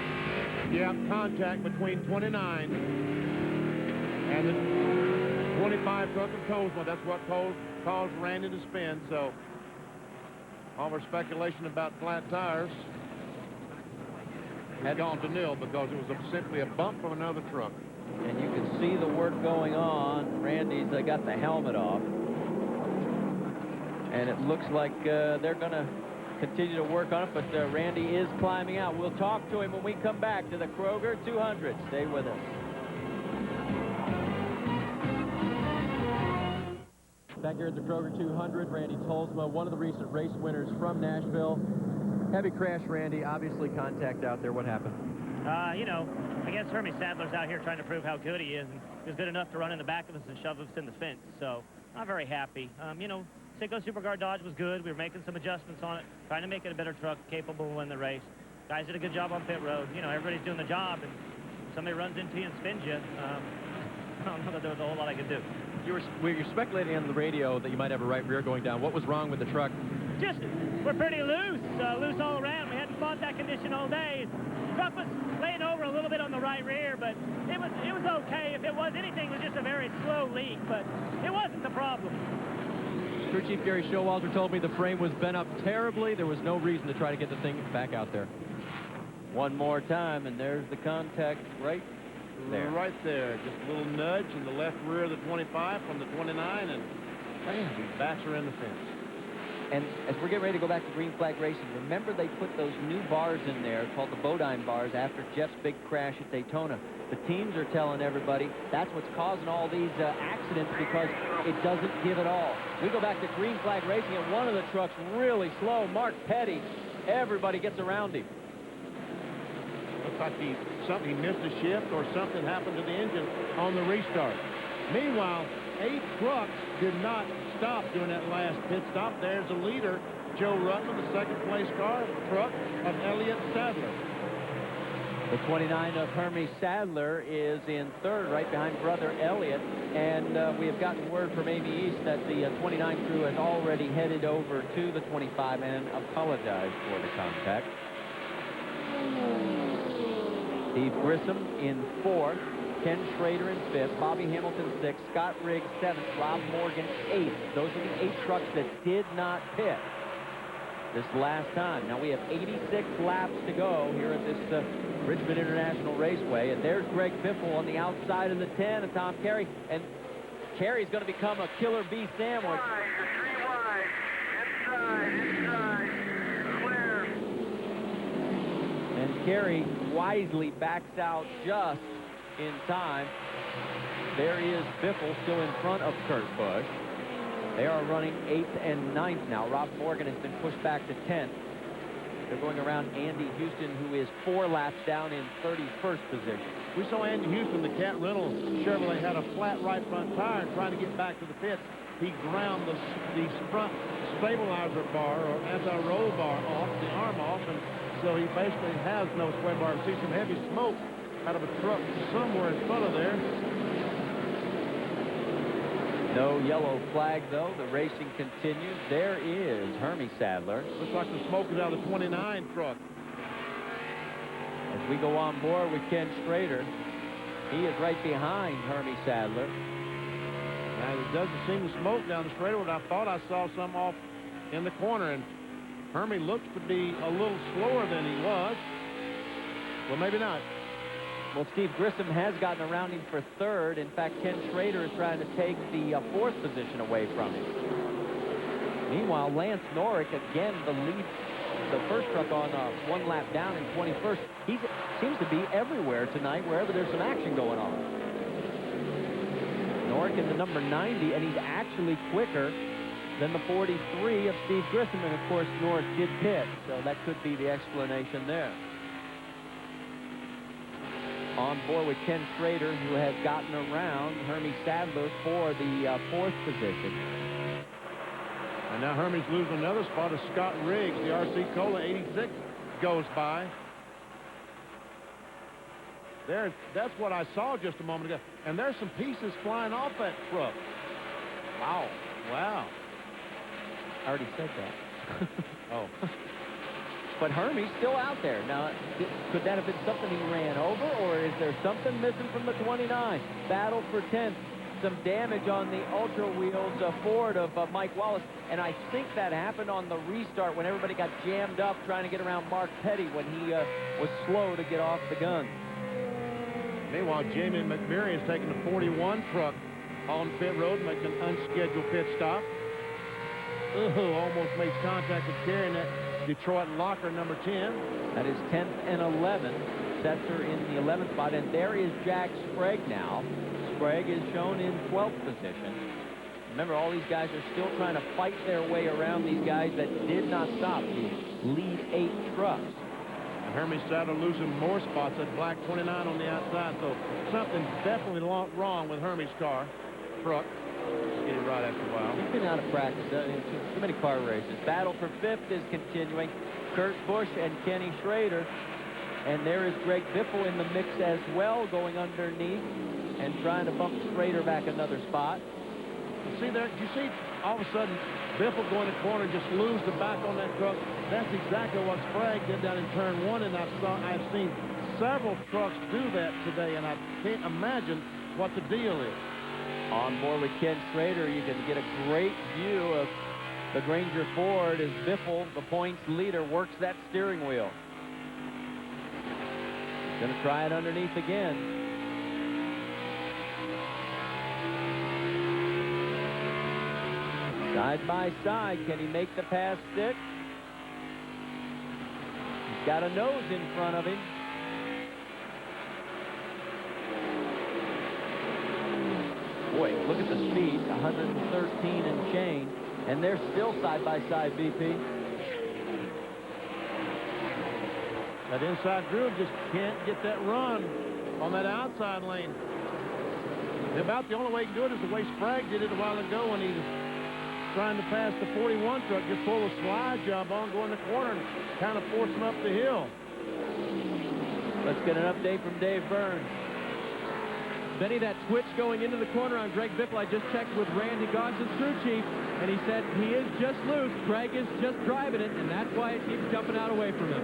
S3: Yeah, contact between 29 and the 25 truck of Tolsma. That's what caused Randy to spin. So all our speculation about flat tires had gone to nil, because it was simply a bump from another truck.
S7: And you can see the work going on. Randy's got the helmet off. And it looks like they're going to continue to work on it, but Randy is climbing out. We'll talk to him when we come back to the Kroger 200. Stay with us.
S4: Back here at the Kroger 200, Randy Tolsma, one of the recent race winners from Nashville. Heavy crash, Randy. Obviously contact out there. What happened?
S8: You know, I guess Hermie Sadler's out here trying to prove how good he is, and he was good enough to run in the back of us and shove us in the fence. So, not very happy. You know, Citgo SuperGuard Dodge was good. We were making some adjustments on it, trying to make it a better truck, capable of winning the race. Guys did a good job on pit road. You know, everybody's doing the job, and if somebody runs into you and spins you, I don't know that there was a whole lot I could do.
S4: You're speculating on the radio that you might have a right rear going down. What was wrong with the truck?
S8: Just, we're pretty loose all around. We hadn't fought that condition all day. The truck was laying over a little bit on the right rear, but it was okay. If it was anything, it was just a very slow leak, but it wasn't the problem.
S4: Crew Chief Gary Showalter told me the frame was bent up terribly. There was no reason to try to get the thing back out there.
S7: One more time, and there's the contact right there.
S3: Right there. Just a little nudge in the left rear of the 25 from the 29, and bam, he backs her in the fence.
S7: And as we're getting ready to go back to Green Flag Racing, remember they put those new bars in there called the Bodine bars after Jeff's big crash at Daytona. The teams are telling everybody that's what's causing all these accidents, because it doesn't give it all. We go back to Green Flag Racing, and one of the trucks really slow. Mark Petty, everybody gets around him.
S3: Looks like he missed a shift or something happened to the engine on the restart. Meanwhile, 8 trucks did not stop during that last pit stop. There's the leader, Joe Rutland, the second place car, truck of Elliott Sadler.
S7: The 29 of Hermie Sadler is in third, right behind brother Elliott. And we have gotten word from Amy East that the 29 crew has already headed over to the 25 and apologized for the contact. Steve Grissom in fourth, Ken Schrader in fifth, Bobby Hamilton sixth, Scott Riggs seventh, Rob Morgan eighth. Those are the 8 trucks that did not pit this last time. Now we have 86 laps to go here at this Richmond International Raceway, and there's Greg Biffle on the outside of the 10 of Tom Carey, and Carey's going to become a killer bee sandwich.
S6: Inside, clear.
S7: And Carey wisely backs out just in time. There is Biffle still in front of Kurt Busch. They are running 8th and 9th now. Rob Morgan has been pushed back to 10th. They're going around Andy Houston, who is 4 laps down in 31st position.
S3: We saw Andy Houston, the Cat Reynolds Chevrolet, had a flat right front tire and trying to get back to the pits. He ground the front stabilizer bar or anti-roll bar off, the arm off, and so he basically has no sway bar. See some heavy smoke out of a truck somewhere in front of there.
S7: No yellow flag, though. The racing continues. There is Hermie Sadler.
S3: Looks like the smoke is out of the 29 truck.
S7: As we go on board with Ken Schrader, he is right behind Hermie Sadler.
S3: And it doesn't seem to smoke down the straightaway. I thought I saw some off in the corner, and Hermie looks to be a little slower than he was. Well, maybe not.
S7: Well, Steve Grissom has gotten around him for third. In fact, Ken Schrader is trying to take the fourth position away from him. Meanwhile, Lance Norrick, again, the first truck on 1 lap down in 21st. He seems to be everywhere tonight, wherever there's some action going on. Norrick in the number 90, and he's actually quicker than the 43 of Steve Grissom. And, of course, Norrick did pit, so that could be the explanation there. On board with Ken Schrader, who has gotten around Hermie Sadler for the 4th position.
S3: And now Hermie's losing another spot as Scott Riggs, the RC Cola 86, goes by. That's what I saw just a moment ago. And there's some pieces flying off that truck. Wow. Wow.
S7: I already said that.
S3: Oh.
S7: But Hermie's still out there. Now, could that have been something he ran over, or is there something missing from the 29? Battle for 10th. Some damage on the Ultra Wheels Ford of Mike Wallace. And I think that happened on the restart when everybody got jammed up trying to get around Mark Petty when he was slow to get off the gun.
S3: Meanwhile, Jamie McMurray is taking the 41 truck on pit road, making an unscheduled pit stop. Almost makes contact with Carey in that Detroit locker number 10.
S7: That is 10th and 11th. Setzer in the 11th spot. And there is Jack Sprague now. Sprague is shown in 12th position. Remember, all these guys are still trying to fight their way around these guys that did not stop, the lead 8 trucks.
S3: And Hermie Sadler losing more spots at black 29 on the outside, so something's definitely wrong with Hermie's car. Truck. Get it right after a while.
S7: He's been out of practice. Too many car races. Battle for 5th is continuing. Kurt Busch and Kenny Schrader. And there is Greg Biffle in the mix as well, going underneath and trying to bump Schrader back another spot.
S3: See there, you see all of a sudden Biffle going to the corner, just lose the back on that truck. That's exactly what Sprague did down in turn 1, and I've seen several trucks do that today, and I can't imagine what the deal is.
S7: On board with Ken Schrader, you can get a great view of the Granger Ford as Biffle, the points leader, works that steering wheel. He's going to try it underneath again. Side by side, can he make the pass stick? He's got a nose in front of him. Boy, look at the speed, 113 and change, and they're still side by side, BP.
S3: That inside groove just can't get that run on that outside lane. About the only way you can do it is the way Sprague did it a while ago when he trying to pass the 41 truck, just pull a slide job on, go in the corner, and kind of force him up the hill.
S7: Let's get an update from Dave Burns.
S4: Benny, that switch going into the corner on Greg Biffle, I just checked with Randy Goss's crew chief, and he said he is just loose. Craig is just driving it, and that's why it keeps jumping out away from him.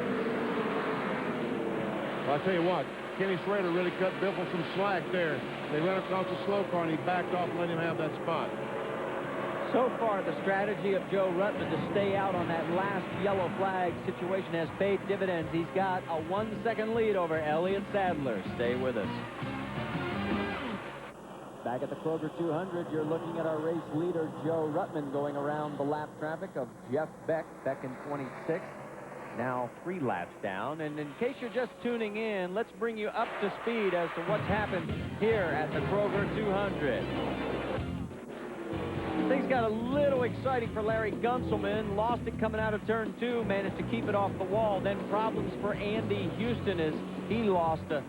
S3: Well, I'll tell you what, Kenny Schrader really cut Biffle some slack there. They ran across the slow car, and he backed off and let him have that spot.
S7: So far, the strategy of Joe Ruttman to stay out on that last yellow flag situation has paid dividends. He's got a 1-second lead over Elliott Sadler. Stay with us. Back at the Kroger 200, you're looking at our race leader, Joe Ruttman, going around the lap traffic of Jeff Beck. Beck in 26, now 3 laps down. And in case you're just tuning in, let's bring you up to speed as to what's happened here at the Kroger 200. Things got a little exciting for Larry Gunselman. Lost it coming out of turn 2, managed to keep it off the wall. Then problems for Andy Houston as he lost the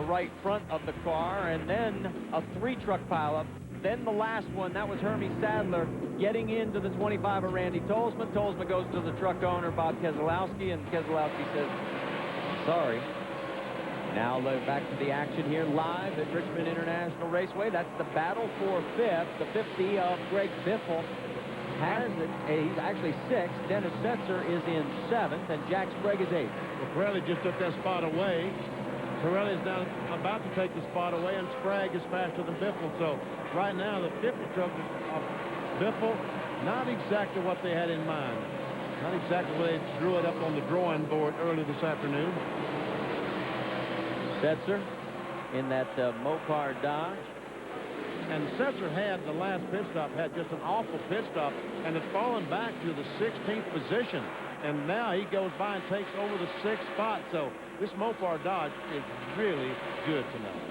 S7: right front of the car, and then a 3-truck pileup. Then the last one, that was Hermie Sadler getting into the 25 of Randy Tolsma. Tolsma goes to the truck owner, Bob Keselowski, and Keselowski says, sorry. Now back to the action here live at Richmond International Raceway. That's the battle for 5th. The 50 of Greg Biffle has it. He's actually 6th. Dennis Setzer is in 7th, and Jack Sprague is 8th.
S3: Well, Pirelli just took that spot away. Pirelli is now about to take the spot away, and Sprague is faster than Biffle. So right now, the 50 truck of Biffle, not exactly what they had in mind. Not exactly where they drew it up on the drawing board early this afternoon.
S7: Setzer in that Mopar Dodge.
S3: And Setzer had the last pit stop, had just an awful pit stop, and has fallen back to the 16th position. And now he goes by and takes over the 6th spot. So this Mopar Dodge is really good tonight.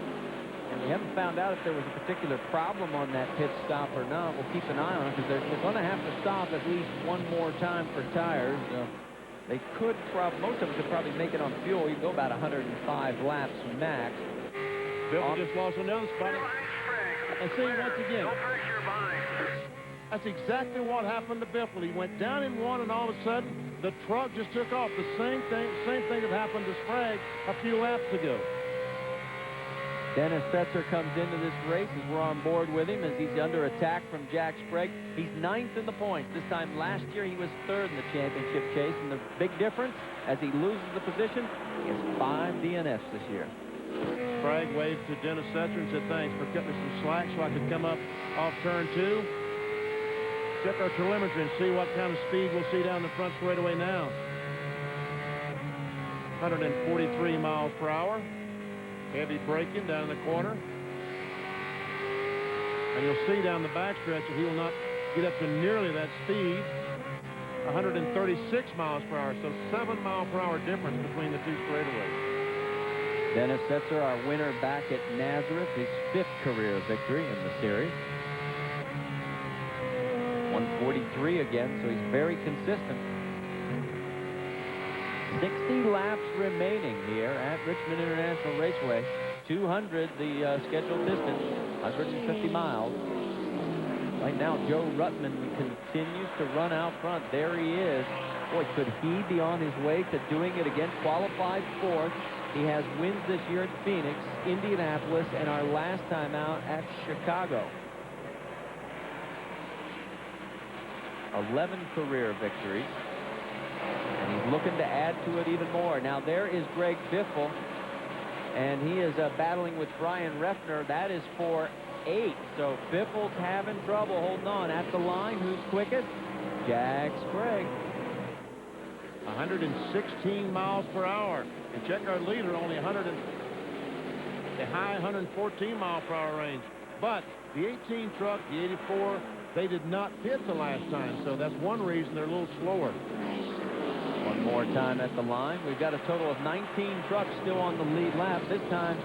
S7: And we haven't found out if there was a particular problem on that pit stop or not. We'll keep an eye on it because they're going to have to stop at least one more time for tires. They could most of them could probably make it on fuel. You go about 105 laps max.
S3: Biffle just lost another spot.
S6: And see, once again, no pressure behind.
S3: That's exactly what happened to Biffle. He went down in one, and all of a sudden, the truck just took off. The same thing that happened to Sprague a few laps ago.
S7: Dennis Setzer comes into this race as we're on board with him as he's under attack from Jack Sprague. He's 9th in the points. This time last year he was 3rd in the championship chase, and the big difference, as he loses the position, he has 5 DNFs this year.
S3: Sprague waved to Dennis Setzer and said, thanks for cutting me some slack so I could come up off turn 2. Check our telemetry and see what kind of speed we'll see down the front straightaway now. 143 miles per hour. Heavy braking down the corner. And you'll see down the backstretch that he will not get up to nearly that speed. 136 miles per hour, so 7 mile per hour difference between the 2 straightaways.
S7: Dennis Setzer, our winner back at Nazareth, his 5th career victory in the series. 143 again, so he's very consistent. 60 laps remaining here at Richmond International Raceway. 200 the scheduled distance, 150 miles. Right now, Joe Ruttman continues to run out front. There he is. Boy, could he be on his way to doing it again? Qualified 4th. He has wins this year at Phoenix, Indianapolis, and our last time out at Chicago. 11 career victories. And he's looking to add to it even more. Now there is Greg Biffle, and he is battling with Brian Refner. That is for 8. So Biffle's having trouble holding on. At the line, who's quickest? Jack Sprague.
S3: 116 miles per hour. And check our leader, only the high 114 mile per hour range. But the 18 truck, the 84, they did not pit the last time, so that's one reason they're a little slower.
S7: One more time at the line. We've got a total of 19 trucks still on the lead lap. This time,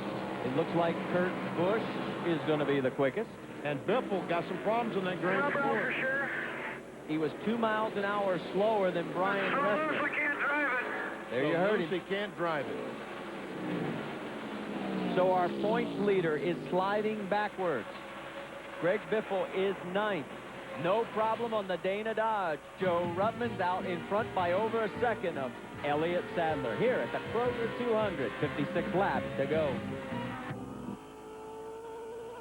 S7: it looks like Kurt Busch is going to be the quickest.
S3: And Biffle got some problems in that Grand Prix.
S6: Sure.
S7: He was 2 miles an hour slower than Brian Refner.
S6: We can't drive it.
S7: There you heard him.
S3: He can't drive it.
S7: So our points leader is sliding backwards. Greg Biffle is 9th. No problem on the Dana Dodge. Joe Rutman's out in front by over a second of Elliott Sadler here at the Kroger 200. 56 laps to go.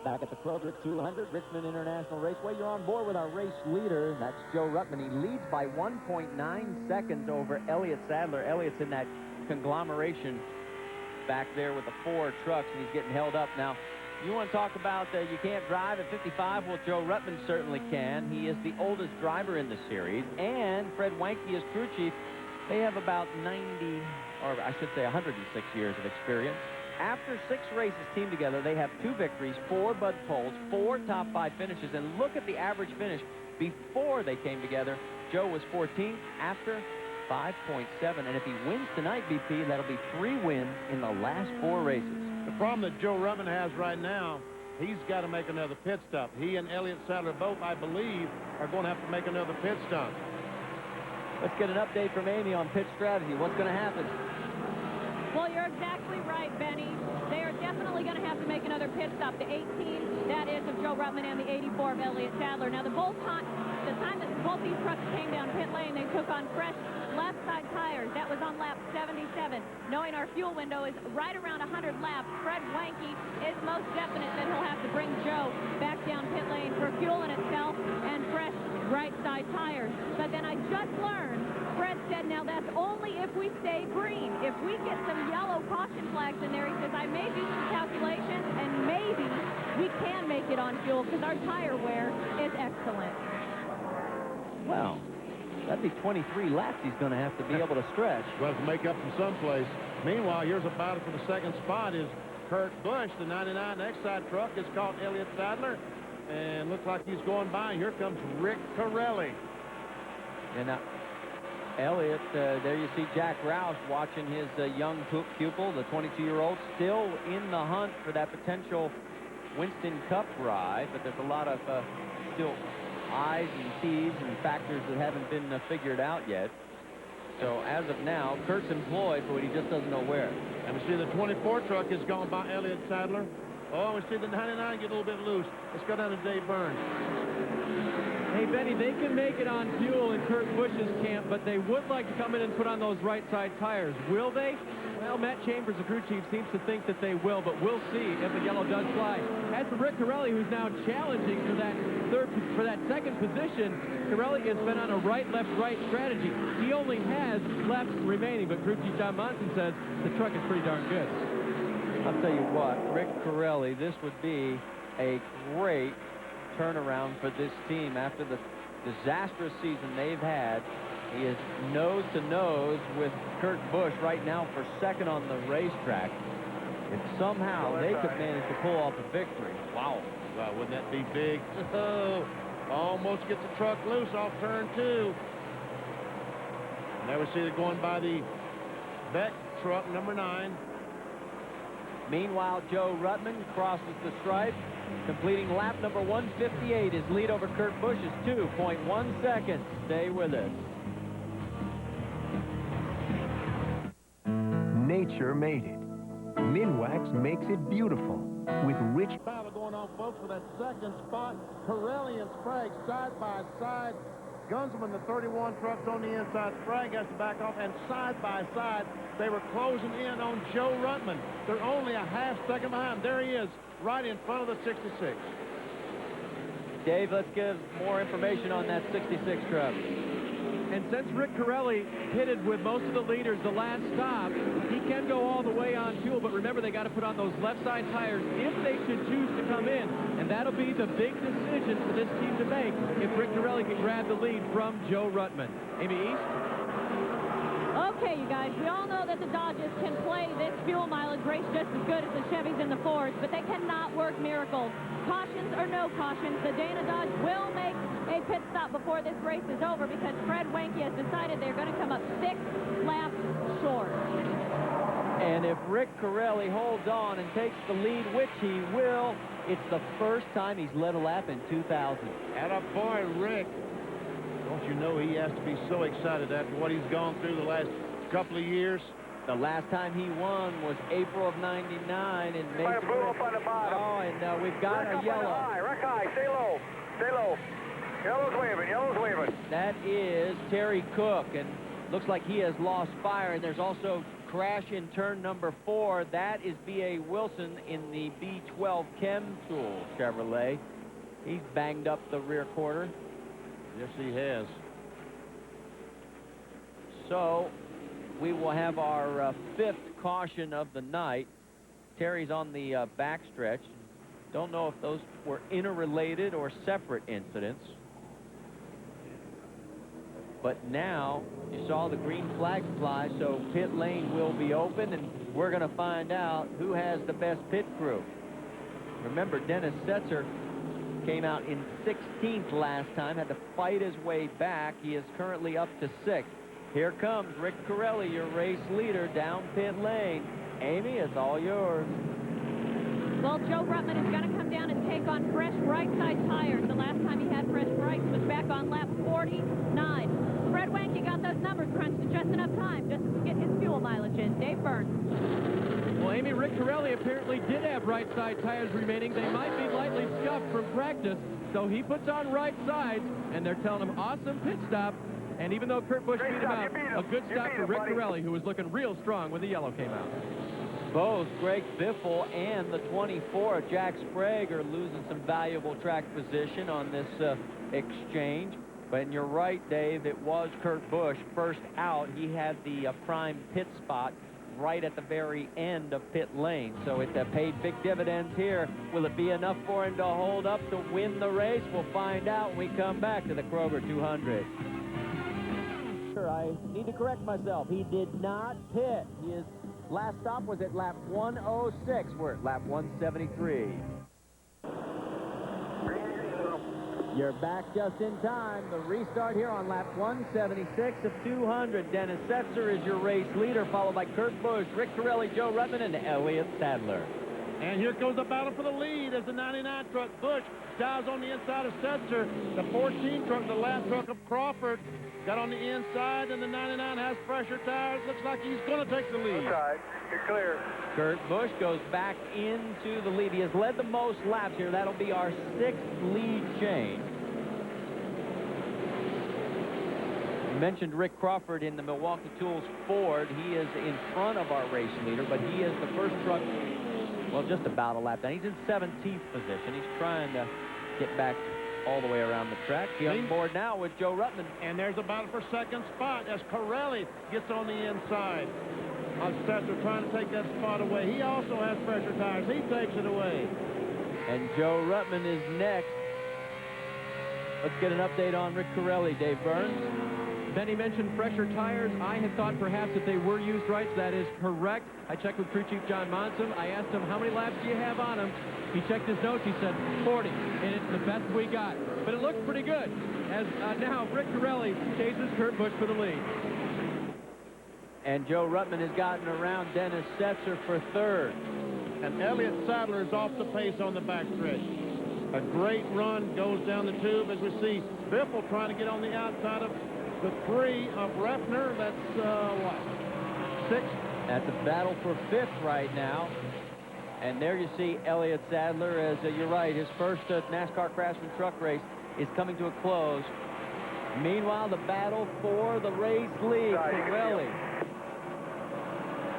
S7: Back at the Kroger 200, Richmond International Raceway. You're on board with our race leader. That's Joe Rutman. He leads by 1.9 seconds over Elliott Sadler. Elliott's in that conglomeration back there with the 4 trucks, and he's getting held up. Now, you want to talk about you can't drive at 55? Well, Joe Rutman certainly can. He is the oldest driver in the series, and Fred Wanke is crew chief. They have about 90, or I should say 106 years of experience. After 6 races teamed together, they have 2 victories, 4 Bud Poles, 4 top 5 finishes, and look at the average finish. Before they came together, Joe was 14th, after 5.7, and if he wins tonight, BP, that'll be 3 wins in the last 4 races.
S3: The problem that Joe Rutman has right now, he's got to make another pit stop. He and Elliott Sadler both, I believe, are going to have to make another pit stop.
S7: Let's get an update from Amy on pit strategy. What's going to happen?
S5: Well, you're exactly right, Benny. They are definitely going to have to make another pit stop. The 18, that is, of Joe Rutman, and the 84 of Elliott Sadler. Now, the time that both these trucks came down pit lane, they took on fresh left side tires. That was on lap 77. Knowing our fuel window is right around 100 laps, Fred Wanke is most definite that he'll have to bring Joe back down pit lane for fuel in itself and fresh right side tires. But then I just learned, Fred said, now that's only if we stay green. If we get some yellow caution flags in there, he says, I may do some calculations and maybe we can make it on fuel because our tire wear is excellent.
S7: Well, that'd be 23 laps he's going to have to be able to stretch.
S3: Well, to make up from someplace. Meanwhile, here's a battle for the second spot is Kurt Busch. The 99 Exide truck has caught Elliott Sadler, and looks like he's going by. Here comes Rick Corelli.
S7: And now, Elliott, there you see Jack Roush watching his young pupil, the 22-year-old, still in the hunt for that potential Winston Cup ride, but there's a lot of still I's and T's and factors that haven't been figured out yet. So as of now, Kurt's employed, but he just doesn't know where.
S3: And we see the 24 truck has gone by Elliott Sadler. Oh, we see the 99 get a little bit loose. Let's go down to Dave Burns.
S4: Hey, Benny, they can make it on fuel in Kurt Busch's camp, but they would like to come in and put on those right side tires. Will they? Well, Matt Chambers, the crew chief, seems to think that they will, but we'll see if the yellow does fly. As for Rick Corelli, who's now challenging for that second position, Corelli has been on a right-left-right strategy. He only has lefts remaining, but crew chief John Monson says the truck is pretty darn good.
S7: I'll tell you what, Rick Corelli, this would be a great turnaround for this team after the disastrous season they've had. He is nose-to-nose with Kurt Busch right now for second on the racetrack. If somehow they could manage to pull off a victory. Wow.
S3: Wow, wouldn't that be big? Oh, almost gets the truck loose off turn 2. There we see it going by the Beck truck, number 9.
S7: Meanwhile, Joe Rutman crosses the stripe, completing lap number 158. His lead over Kurt Busch is 2.1 seconds. Stay with us.
S9: Nature made it. Minwax makes it beautiful with rich
S3: Battle going on, folks, for that second spot. Corelli and Sprague side by side. Gunsman, the 31 trucks on the inside. Sprague has to back off, and side by side, they were closing in on Joe Rutman. They're only a half second behind. There he is, right in front of the 66.
S7: Dave, let's give more information on that 66 truck.
S4: And since Rick Corelli pitted with most of the leaders the last stop, he can go all the way on fuel, but remember they got to put on those left side tires if they should choose to come in. And that'll be the big decision for this team to make if Rick Corelli can grab the lead from Joe Rutman. Amy East?
S5: Okay, you guys, we all know that the Dodges can play this fuel mileage race just as good as the Chevys and the Fords, but they cannot work miracles. Cautions or no cautions, the Dana Dodge will make a pit stop before this race is over because Fred Wanke has decided they're going to come up 6 laps short.
S7: And if Rick Corelli holds on and takes the lead, which he will, it's the first time he's led a lap in 2000.
S3: Attaboy, Rick. Don't you know he has to be so excited after what he's gone through the last couple of years?
S7: The last time he won was April of '99 in May.
S6: Blue up on the bottom.
S7: Oh, and we've got a yellow.
S6: Rack high, stay low, stay low. Yellow's waving, yellow's waving.
S7: That is Terry Cook, and looks like he has lost fire. And there's also crash in turn number 4. That is B.A. Wilson in the B12 Chem Tool Chevrolet. He's banged up the rear quarter.
S4: Yes, he has.
S7: So we will have our 5th caution of the night. Terry's on the backstretch. Don't know if those were interrelated or separate incidents. But now you saw the green flag fly, so pit lane will be open, and we're going to find out who has the best pit crew. Remember, Dennis Setzer came out in 16th last time, had to fight his way back. He is currently up to 6th. Here comes Rick Corelli, your race leader, down pit lane. Amy, it's all yours.
S5: Well, Joe Ruttman is going to come down and take on fresh right side tires. The last time he had fresh rights was back on lap 49. Fred Wanke got those numbers crunched in just enough time just to get his fuel mileage in. Dave Burns.
S4: Well, Amy, Rick Corelli apparently did have right side tires remaining. They might be lightly scuffed from practice, so he puts on right sides, and they're telling him awesome pit stop. And even though Kurt Busch beat him out, a good stop for Rick Corelli, who was looking real strong when the yellow came out.
S7: Both Greg Biffle and the 24, Jack Sprague, are losing some valuable track position on this exchange. But you're right, Dave, it was Kurt Busch first out. He had the prime pit spot right at the very end of pit lane. So it paid big dividends here. Will it be enough for him to hold up to win the race? We'll find out when we come back to the Kroger 200. I need to correct myself. He did not pit. His last stop was at lap 106. We're at lap 173. You're back just in time. The restart here on lap 176 of 200. Dennis Setzer is your race leader, followed by Kurt Busch, Rick Corelli, Joe Ruttman, and Elliott Sadler.
S3: And here goes the battle for the lead as the 99 truck. Busch dives on the inside of Setzer. The 14 truck, the last truck of Crawford, got on the inside, and the 99 has fresher tires. Looks like he's going to take the lead.
S6: Inside, you're clear.
S7: Kurt Busch goes back into the lead. He has led the most laps here. That'll be our 6th lead change. You mentioned Rick Crawford in the Milwaukee Tools Ford. He is in front of our race leader, but he is the first truck, well, just about a lap down. He's in 17th position. He's trying to get back all the way around the track. He's on board now with Joe Ruttman.
S3: And there's a battle for second spot as Corelli gets on the inside of Setzer, trying to take that spot away. He also has fresher tires. He takes it away.
S7: And Joe Ruttman is next. Let's get an update on Rick Corelli, Dave Burns.
S4: Benny mentioned fresher tires. I had thought perhaps if they were used right, that is correct. I checked with crew chief John Monson. I asked him, how many laps do you have on them? He checked his notes. He said 40, and it's the best we got. But it looks pretty good, as now Rick Corelli chases Kurt Busch for the lead.
S7: And Joe Ruttman has gotten around Dennis Setzer for 3rd.
S3: And Elliott Sadler is off the pace on the backstretch. A great run goes down the tube as we see Biffle trying to get on the outside of the 3 of Refner. That's, what, 6th?
S7: At the battle for 5th right now. And there you see Elliott Sadler, as you're right, his first NASCAR Craftsman truck race is coming to a close. Meanwhile, the battle for the race lead. Corelli.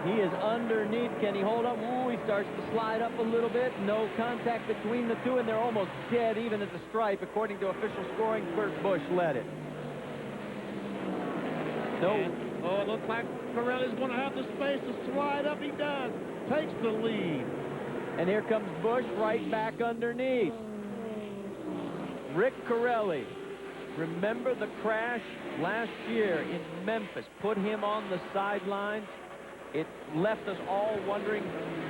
S7: He is underneath. Can he hold up? Ooh, he starts to slide up a little bit. No contact between the two, and they're almost dead even at the stripe. According to official scoring, Kurt Busch led it. No.
S3: Oh, it looks like Corelli's going to have the space to slide up. He does. Takes the lead.
S7: And here comes Busch right back underneath. Rick Corelli. Remember the crash last year in Memphis? Put him on the sidelines. It left us all wondering,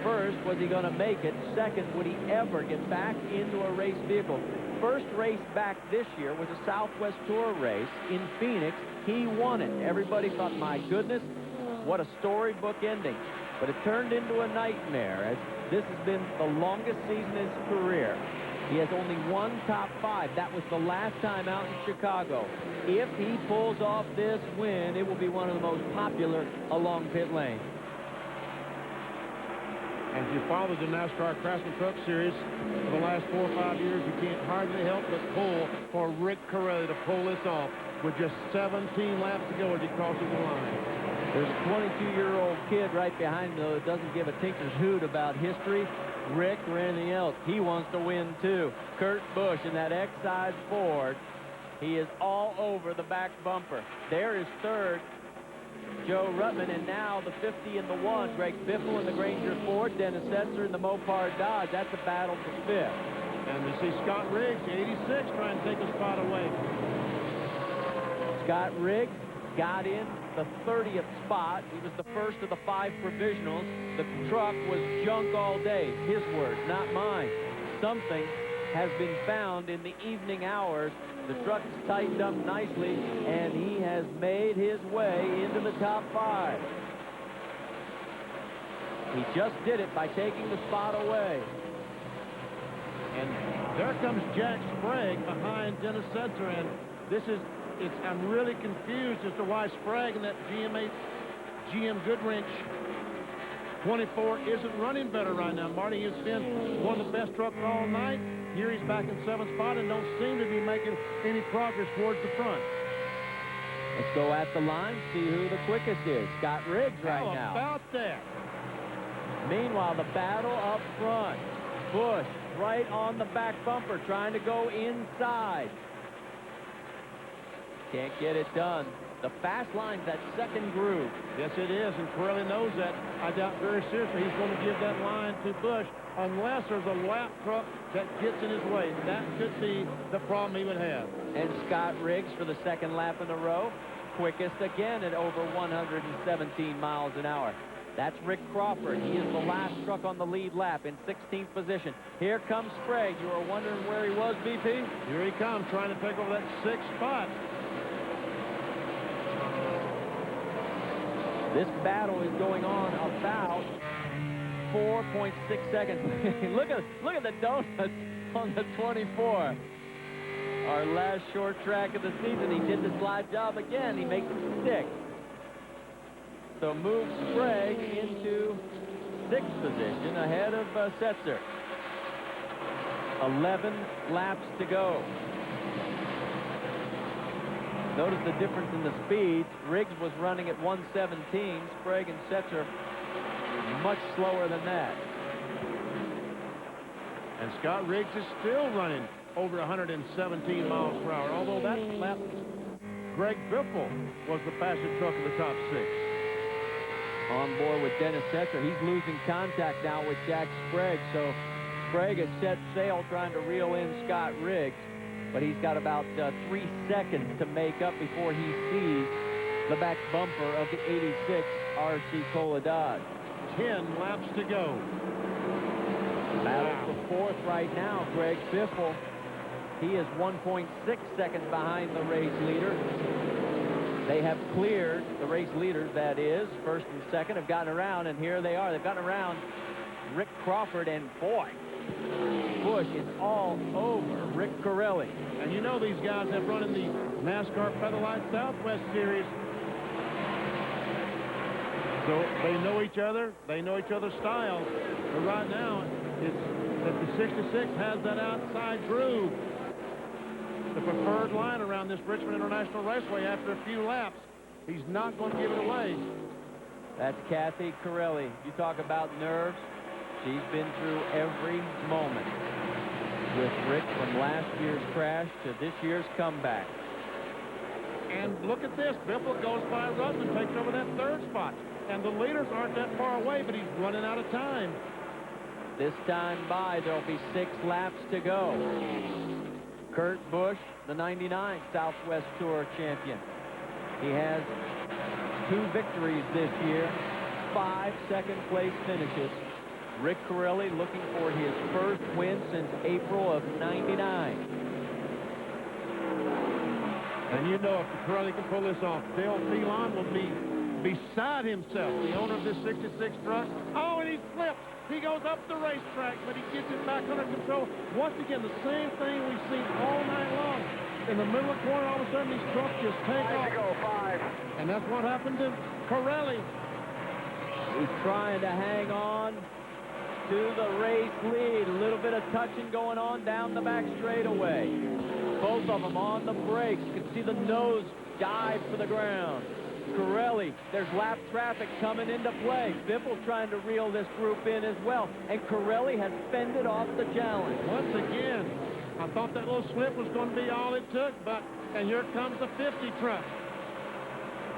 S7: first, was he going to make it? Second, would he ever get back into a race vehicle? First race back this year was a Southwest Tour race in Phoenix. He won it. Everybody thought, my goodness, what a storybook ending. But it turned into a nightmare, as this has been the longest season in his career. He has only one top 5. That was the last time out in Chicago. If he pulls off this win, it will be one of the most popular along pit lane.
S3: And if you follow the NASCAR Craftsman Truck Series for the last 4 or 5 years, you can't hardly help but pull for Rick Corelli to pull this off with just 17 laps to go as he crosses the line.
S7: There's a 22-year-old kid right behind him, though, that doesn't give a tinker's hoot about history, Rick, or anything else. He wants to win, too. Kurt Busch in that X-size Ford. He is all over the back bumper. There is third, Joe Ruttman, and now the 50 and the 1, Greg Biffle in the Granger Ford, Dennis Setzer in the Mopar Dodge. That's a battle for fifth.
S3: And we see Scott Riggs, 86, trying to take a spot away.
S7: Scott Riggs got in the 30th spot. He was the first of the 5 provisionals. The truck was junk all day. His words, not mine. Something has been found in the evening hours. The truck's tightened up nicely, and he has made his way into the top 5. He just did it by taking the spot away.
S3: And there comes Jack Sprague behind Dennis Setzer, and I'm really confused as to why Sprague and that GM Goodwrench 24 isn't running better right now. Marty has been one of the best trucks all night. Here he's back in 7th spot and don't seem to be making any progress towards the front.
S7: Let's go at the line, see who the quickest is. Scott Riggs right now.
S3: How about that?
S7: Meanwhile, the battle up front. Busch right on the back bumper, trying to go inside. Can't get it done. The fast line's that second groove.
S3: Yes, it is, and Corelli knows that. I doubt very seriously he's going to give that line to Busch unless there's a lap truck that gets in his way. That could be the problem he would have.
S7: And Scott Riggs for the second lap in a row. Quickest again at over 117 miles an hour. That's Rick Crawford. He is the last truck on the lead lap in 16th position. Here comes Sprague. You were wondering where he was, BP?
S3: Here he comes, trying to take over that 6th spot.
S7: This battle is going on about 4.6 seconds. look at the donuts on the 24. Our last short track of the season. He did the slide job again. He makes it stick. So moves Sprague into 6th position ahead of Setzer. 11 laps to go. Notice the difference in the speeds. Riggs was running at 117. Sprague and Setzer much slower than that.
S3: And Scott Riggs is still running over 117 miles per hour. Although that lap, Greg Biffle was the fastest truck in the top 6.
S7: On board with Dennis Setzer. He's losing contact now with Jack Sprague. So Sprague has set sail trying to reel in Scott Riggs. But he's got about 3 seconds to make up before he sees the back bumper of the 86 RC Cola Dodge.
S3: 10 laps to go.
S7: Battle for 4th right now, Greg Biffle. He is 1.6 seconds behind the race leader. They have cleared, the race leaders, that is, 1st and 2nd, have gotten around, and here they are. They've gotten around Rick Crawford, and boy, Busch is all over Rick Corelli.
S3: And you know these guys have run in the NASCAR Featherlight Southwest Series. So they know each other. They know each other's styles. But right now, it's that the 66 has that outside groove. The preferred line around this Richmond International Raceway after a few laps. He's not going to give it away.
S7: That's Kathy Corelli. You talk about nerves. She's been through every moment with Rick from last year's crash to this year's comeback.
S3: And look at this. Biffle goes by Ruttman, takes over that 3rd spot. And the leaders aren't that far away, but he's running out of time.
S7: This time by, there'll be 6 laps to go. Kurt Busch, the 99 Southwest Tour champion. He has 2 victories this year, 5 second-place finishes. Rick Corelli looking for his first win since April of '99.
S3: And you know if Corelli can pull this off, Dale Phelan will be beside himself, the owner of this 66 truck. Oh, and he slips. He goes up the racetrack, but he gets it back under control. Once again, the same thing we've seen all night long. In the middle of the corner, all of a sudden, these trucks just take off.
S6: Go 5.
S3: And that's what happened to Corelli.
S7: He's trying to hang on. to the race lead. A little bit of touching going on down the back straightaway. Both of them on the brakes. You can see the nose dive for the ground. Corelli, there's lap traffic coming into play. Biffle trying to reel this group in as well. And Corelli has fended off the challenge.
S3: Once again, I thought that little slip was going to be all it took, and here comes the 50 truck.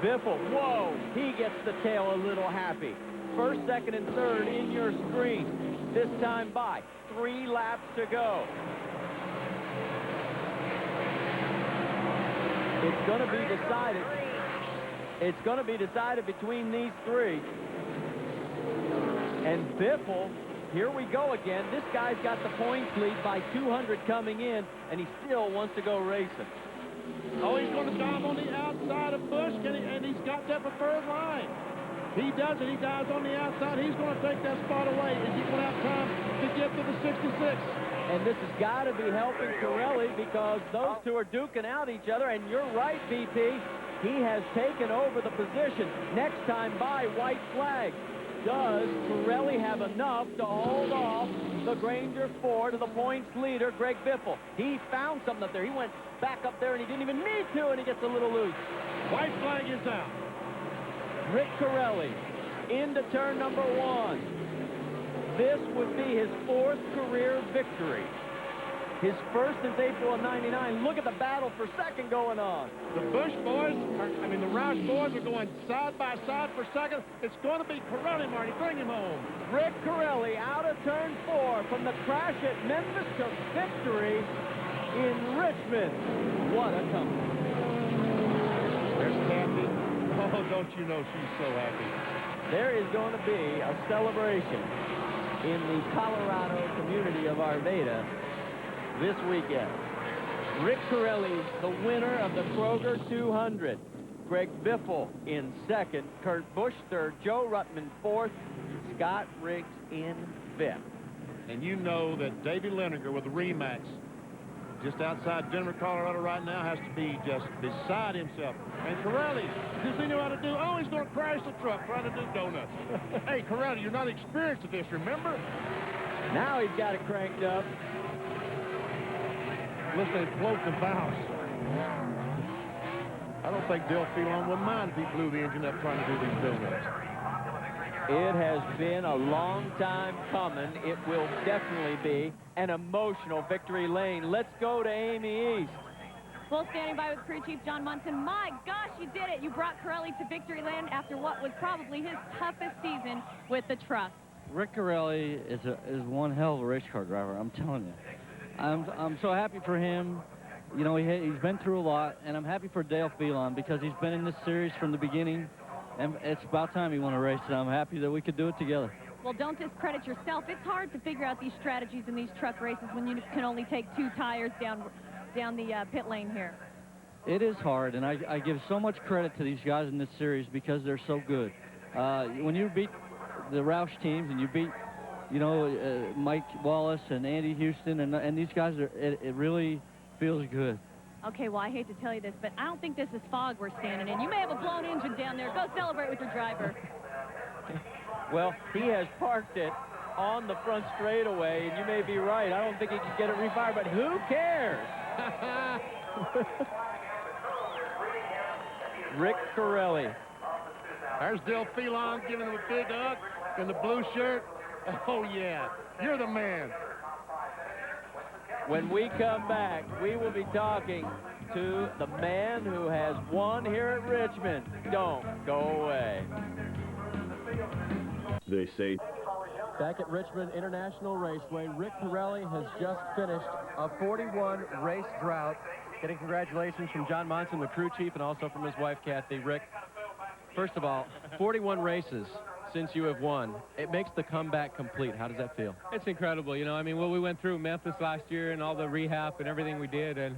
S7: Biffle, whoa, he gets the tail a little happy. First, second, and third in your screen. This time by 3 laps to go. It's going to be decided. It's going to be decided between these 3. And Biffle, here we go again. This guy's got the points lead by 200 coming in, and he still wants to go racing.
S3: Oh, he's going to dive on the outside of Busch, and he's got that preferred line. He does it. He dives on the outside. He's going to take that spot away, and he's going to have time to get to the 66.
S7: And this has got to be helping Corelli because those two are duking out each other. And you're right, BP. He has taken over the position. Next time by, white flag. Does Corelli have enough to hold off the Granger 4 to the points leader, Greg Biffle? He found something up there. He went back up there, and he didn't even need to, and he gets a little loose.
S3: White flag is out.
S7: Rick Corelli into turn number 1. This would be his 4th career victory. His first since April of '99. Look at the battle for second going on.
S3: The Busch boys, the Roush boys are going side by side for second. It's going to be Corelli, Marty. Bring him home.
S7: Rick Corelli out of turn 4 from the crash at Memphis to victory in Richmond. What a comeback.
S3: There's Kathy. Oh, don't you know she's so happy.
S7: There is going to be a celebration in the Colorado community of Arvada this weekend. Rick Corelli, the winner of the Kroger 200. Greg Biffle in second. Kurt Busch third. Joe Ruttman fourth. Scott Riggs in fifth.
S3: And you know that Davey Lehninger with the Remax just outside Denver, Colorado right now has to be just beside himself. And Corelli, does he know how to do? Oh, he's going to crash the truck trying to do donuts. Hey, Corelli, you're not experienced at this, remember?
S7: Now he's got it cranked up.
S3: Listen, it floats the valves. I don't think Dale Phelan would mind if he blew the engine up trying to do these donuts.
S7: It has been a long time coming. It will definitely be an emotional victory lane. Let's go to Amy East.
S5: Well, standing by with crew chief John Munson. My gosh, you did it. You brought Corelli to victory lane after what was probably his toughest season with the truck.
S10: Rick Corelli is one hell of a race car driver, I'm telling you. I'm so happy for him. You know, he's been through a lot, and I'm happy for Dale Phelan because he's been in this series from the beginning, and it's about time he won a race, and I'm happy that we could do it together.
S5: Well, don't discredit yourself. It's hard to figure out these strategies in these truck races when you can only take 2 tires down the pit lane here.
S10: It is hard, and I give so much credit to these guys in this series because they're so good. When you beat the Roush teams and you beat, you know, Mike Wallace and Andy Houston and these guys, it really feels good.
S5: Okay, well, I hate to tell you this, but I don't think this is fog we're standing in. You may have a blown engine down there. Go celebrate with your driver.
S7: Well, he has parked it on the front straightaway, and you may be right. I don't think he can get it refired, but who cares? Rick Corelli.
S3: There's Dale Phelan giving him a big hug in the blue shirt. Oh, yeah, you're the man.
S7: When we come back, we will be talking to the man who has won here at Richmond. Don't go away.
S11: They say.
S4: Back at Richmond International Raceway, Rick Corelli has just finished a 41-race drought. Getting congratulations from John Monson, the crew chief, and also from his wife, Kathy. Rick, first of all, 41 races since you have won. It makes the comeback complete. How does that feel?
S12: It's incredible. You know, I mean, what we went through Memphis last year and all the rehab and everything we did. And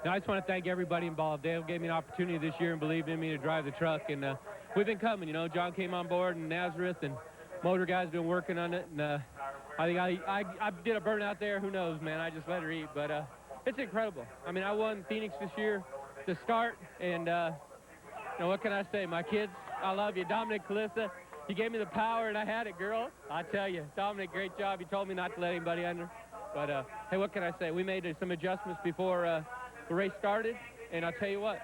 S12: I just want to thank everybody involved. Dale gave me an opportunity this year and believed in me to drive the truck. And we've been coming. You know, John came on board and Nazareth and motor guys been working on it. And I think I did a burnout there. Who knows, man? I just let her eat. But it's incredible. I mean, I won Phoenix this year to start. And, you know, what can I say? My kids, I love you. Dominic, Calissa, you gave me the power, and I had it, girl. I tell you, Dominic, great job. You told me not to let anybody under. But, hey, what can I say? We made some adjustments before the race started, and I'll tell you what,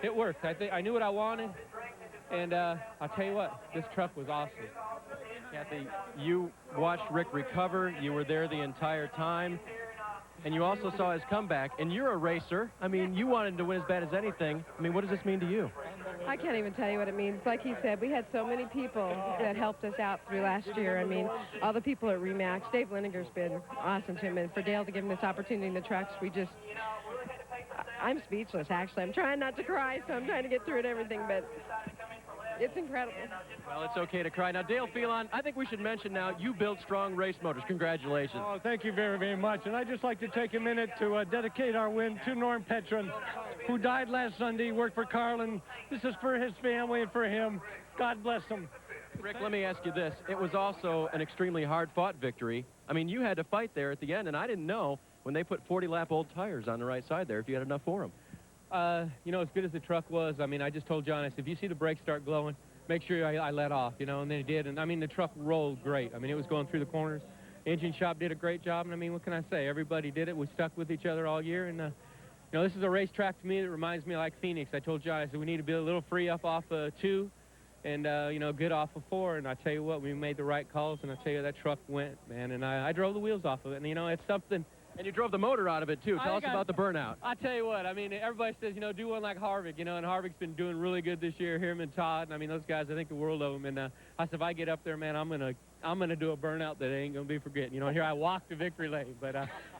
S12: it worked. I knew what I wanted, and I'll tell you what, this truck was awesome.
S1: Kathy, you watched Rick recover. You were there the entire time. And you also saw his comeback. And you're a racer. I mean, you wanted to win as bad as anything. I mean, what does this mean to you?
S11: I can't even tell you what it means. Like he said, we had so many people that helped us out through last year. I mean, all the people at Remax. Dave Linegar's been awesome to him. And for Dale to give him this opportunity in the trucks, I'm speechless, actually. I'm trying not to cry, so I'm trying to get through it everything, but it's incredible.
S1: Well, it's okay to cry. Now, Dale Phelan, I think we should mention now, you built Strong Race Motors. Congratulations.
S13: Oh, thank you very, very much. And I'd just like to take a minute to dedicate our win to Norm Petron, who died last Sunday. He worked for Carlin. This is for his family and for him. God bless him.
S1: Rick, let me ask you this. It was also an extremely hard-fought victory. I mean, you had to fight there at the end, and I didn't know when they put 40-lap old tires on the right side there if you had enough for them.
S12: You know, as good as the truck was, I mean, I just told John, I said, if you see the brakes start glowing, make sure I let off, you know, and then he did. And, I mean, the truck rolled great. I mean, it was going through the corners. Engine shop did a great job, and, I mean, what can I say? Everybody did it. We stuck with each other all year, and, you know, this is a racetrack to me that reminds me like Phoenix. I told John, I said, we need to be a little free up off 2 and, you know, good off of 4, and I tell you what, we made the right calls, and I tell you, that truck went, man, and I drove the wheels off of it, and, you know, it's something.
S1: And you drove the motor out of it, too. Tell us about the burnout.
S12: I tell you what, I mean, everybody says, you know, do one like Harvick, you know, and Harvick's been doing really good this year, him and Todd, and I mean, those guys, I think the world of them, and I said, if I get up there, man, I'm gonna do a burnout that ain't gonna be forgetting. You know, here I walked the victory lane, but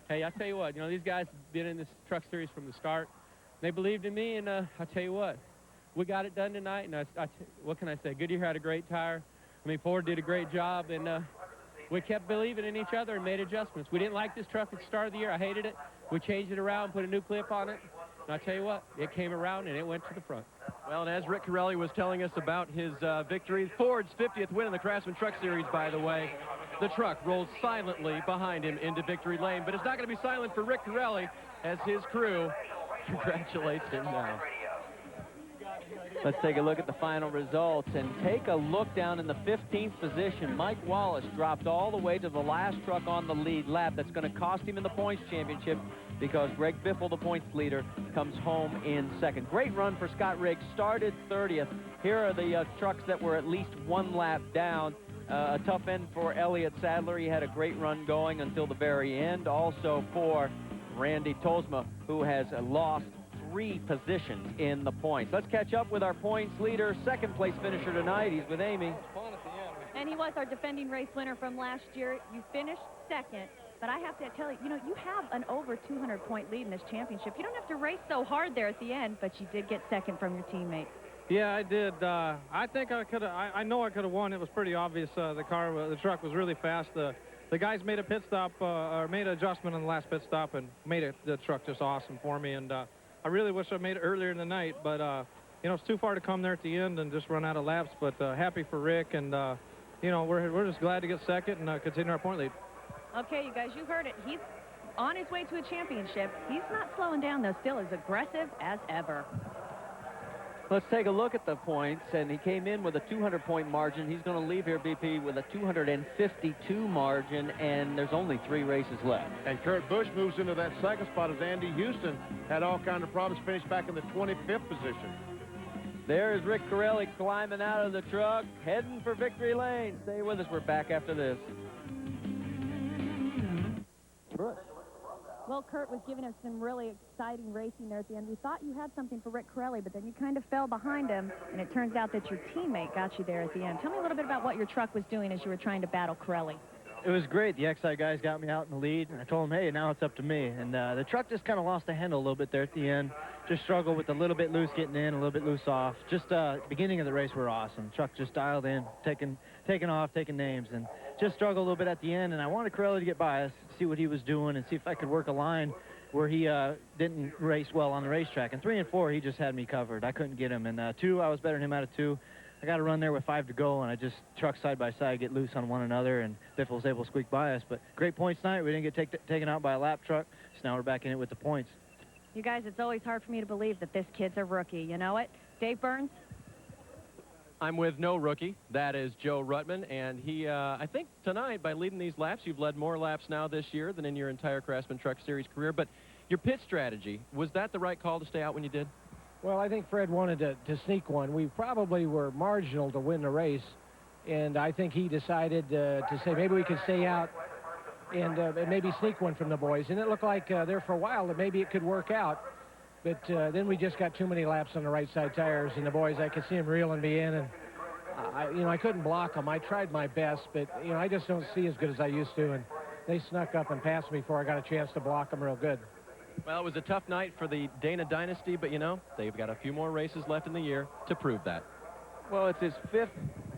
S12: hey, I tell you what, you know, these guys have been in this truck series from the start. They believed in me, and I tell you what, we got it done tonight, and what can I say? Goodyear had a great tire. I mean, Ford did a great job, and we kept believing in each other and made adjustments. We didn't like this truck at the start of the year. I hated it. We changed it around, put a new clip on it. And I tell you what, it came around and it went to the front.
S1: Well, and as Rick Corelli was telling us about his victory, Ford's 50th win in the Craftsman Truck Series, by the way, the truck rolled silently behind him into victory lane. But it's not going to be silent for Rick Corelli as his crew congratulates him now.
S7: Let's take a look at the final results and take a look down in the 15th position. Mike Wallace dropped all the way to the last truck on the lead lap. That's going to cost him in the points championship because Greg Biffle, the points leader, comes home in second. Great run for Scott Riggs. Started 30th. Here are the trucks that were at least one lap down. A tough end for Elliott Sadler. He had a great run going until the very end. Also for Randy Tosma, who has lost 3 positions in the points. Let's catch up with our points leader, second place finisher tonight. He's with Amy.
S2: And he was our defending race winner from last year. You finished second, but I have to tell you, you know, you have an over 200-point lead in this championship. You don't have to race so hard there at the end, but you did get second from your teammates.
S13: Yeah, I did. I think I could have. I know I could have won. It was pretty obvious. The truck was really fast. The guys made a pit stop, or made an adjustment on the last pit stop, and made the truck just awesome for me. And I really wish I made it earlier in the night, but you know, it's too far to come there at the end and just run out of laps. But happy for Rick, and you know, we're just glad to get second and continue our point lead.
S2: Okay, you guys, you heard it. He's on his way to a championship. He's not slowing down, though. Still as aggressive as ever.
S7: Let's take a look at the points, and he came in with a 200-point margin. He's going to leave here, BP, with a 252 margin, and there's only 3 races left.
S3: And Kurt Busch moves into that second spot as Andy Houston had all kinds of problems, finished back in the 25th position.
S7: There is Rick Corelli climbing out of the truck, heading for victory lane. Stay with us. We're back after this.
S2: Well, Kurt was giving us some really exciting racing there at the end. We thought you had something for Rick Corelli, but then you kind of fell behind him, and it turns out that your teammate got you there at the end. Tell me a little bit about what your truck was doing as you were trying to battle Corelli.
S14: It was great. The XI guys got me out in the lead, and I told them, hey, now it's up to me. And the truck just kind of lost the handle a little bit there at the end. Just struggled with a little bit loose getting in, a little bit loose off. Just beginning of the race were awesome. Truck just dialed in, taking off, taking names, and just struggled a little bit at the end. And I wanted Corelli to get by us, see what he was doing, and see if I could work a line where he didn't race well on the racetrack. And 3 and 4, he just had me covered. I couldn't get him. And 2, I was better than him out of 2. I got a run there with 5 to go, and I just truck side by side, get loose on one another, and Biffle was able to squeak by us. But great points tonight. We didn't get taken out by a lap truck, so now we're back in it with the points.
S2: You guys, it's always hard for me to believe that this kid's a rookie. You know it? Dave Burns?
S1: I'm with no rookie. That is Joe Ruttman, and he, I think tonight, by leading these laps, you've led more laps now this year than in your entire Craftsman Truck Series career. But your pit strategy, was that the right call to stay out when you did?
S15: Well, I think Fred wanted to sneak one. We probably were marginal to win the race, and I think he decided to say maybe we could stay out and maybe sneak one from the boys. And it looked like there for a while that maybe it could work out. But then we just got too many laps on the right side tires, and the boys, I could see them reeling me in, and I couldn't block them. I tried my best, but I just don't see as good as I used to, and they snuck up and passed me before I got a chance to block them real good.
S1: Well, it was a tough night for the Dana dynasty, but they've got a few more races left in the year to prove that.
S7: Well, it's his 5th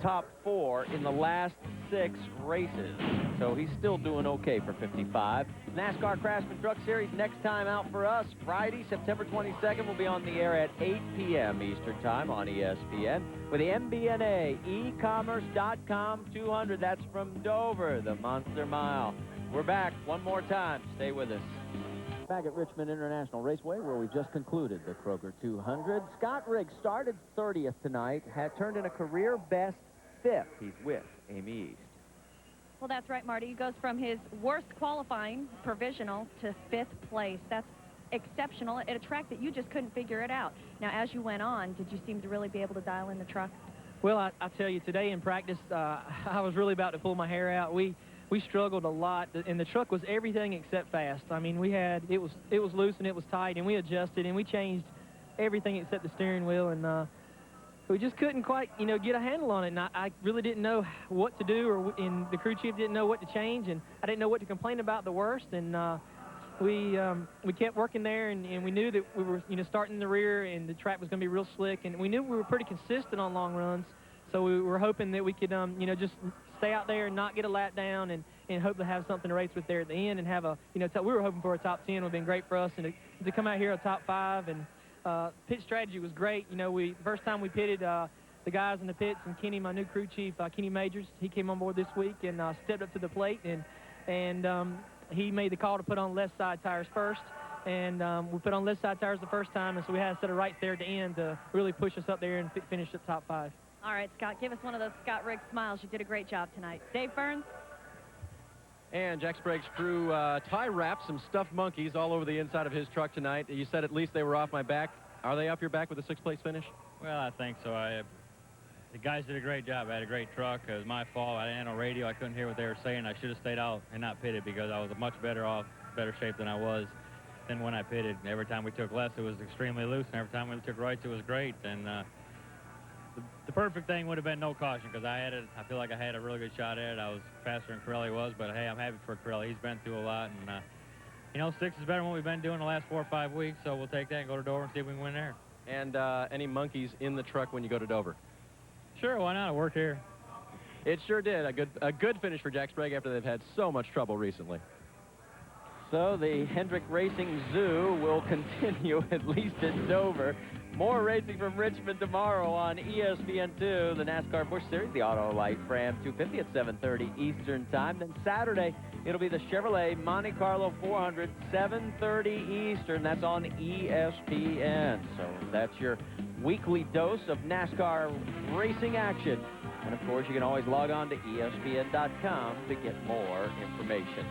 S7: top 4 in the last 6 races, so he's still doing okay for 55. NASCAR Craftsman Truck Series next time out for us, Friday, September 22nd, will be on the air at 8 p.m. Eastern Time on ESPN with the MBNA ecommerce.com 200. That's from Dover, the Monster Mile. We're back one more time. Stay with us. Back at Richmond International Raceway, where we just concluded the Kroger 200. Scott Riggs started 30th tonight, had turned in a career best 5th. He's with Amy East.
S2: Well, that's right, Marty. He goes from his worst qualifying provisional to 5th place. That's exceptional at a track that you just couldn't figure it out. Now, as you went on, did you seem to really be able to dial in the truck?
S16: Well, I tell you, today in practice, I was really about to pull my hair out. We struggled a lot, and the truck was everything except fast. I mean, it was loose and it was tight, and we adjusted and we changed everything except the steering wheel, and we just couldn't quite, get a handle on it. And I really didn't know what to do, and the crew chief didn't know what to change, and I didn't know what to complain about the worst. And we kept working there, and we knew that we were, starting in the rear, and the track was going to be real slick, and we knew we were pretty consistent on long runs. So we were hoping that we could, just stay out there and not get a lap down, and hope to have something to race with there at the end and have a, we were hoping for a top 10. Would have been great for us, and to come out here a top 5. And pit strategy was great. First time we pitted, the guys in the pits, and Kenny, my new crew chief, Kenny Majors, he came on board this week and stepped up to the plate, and he made the call to put on left side tires first. And we put on left side tires the first time, and so we had a set of right there at the end to really push us up there and finish at top 5.
S2: All right, Scott, give us one of those Scott Riggs smiles. You did a great job tonight. Dave Burns?
S1: And Jack Sprague's crew tie wrapped some stuffed monkeys all over the inside of his truck tonight. You said at least they were off my back. Are they off your back with a 6th place finish?
S17: Well, I think so. The guys did a great job. I had a great truck. It was my fault. I didn't have no radio. I couldn't hear what they were saying. I should have stayed out and not pitted because I was much better shape than I was than when I pitted. Every time we took lefts, it was extremely loose, and every time we took rights, it was great. And the perfect thing would have been no caution because I feel like I had a really good shot at it. I was faster than Corelli was, but hey, I'm happy for Corelli. He's been through a lot, and 6 is better than what we've been doing the last 4 or 5 weeks, so we'll take that and go to Dover and see if we can win there.
S1: And any monkeys in the truck when you go to Dover?
S17: Sure, why not? It worked here.
S1: It sure did. A good finish for Jack Sprague after they've had so much trouble recently.
S7: So the Hendrick Racing Zoo will continue at least at Dover. More racing from Richmond tomorrow on ESPN2, the NASCAR Busch Series, the Auto Light Fram 250 at 7:30 Eastern Time. Then Saturday, it'll be the Chevrolet Monte Carlo 400, 7:30 Eastern. That's on ESPN. So that's your weekly dose of NASCAR racing action. And, of course, you can always log on to ESPN.com to get more information.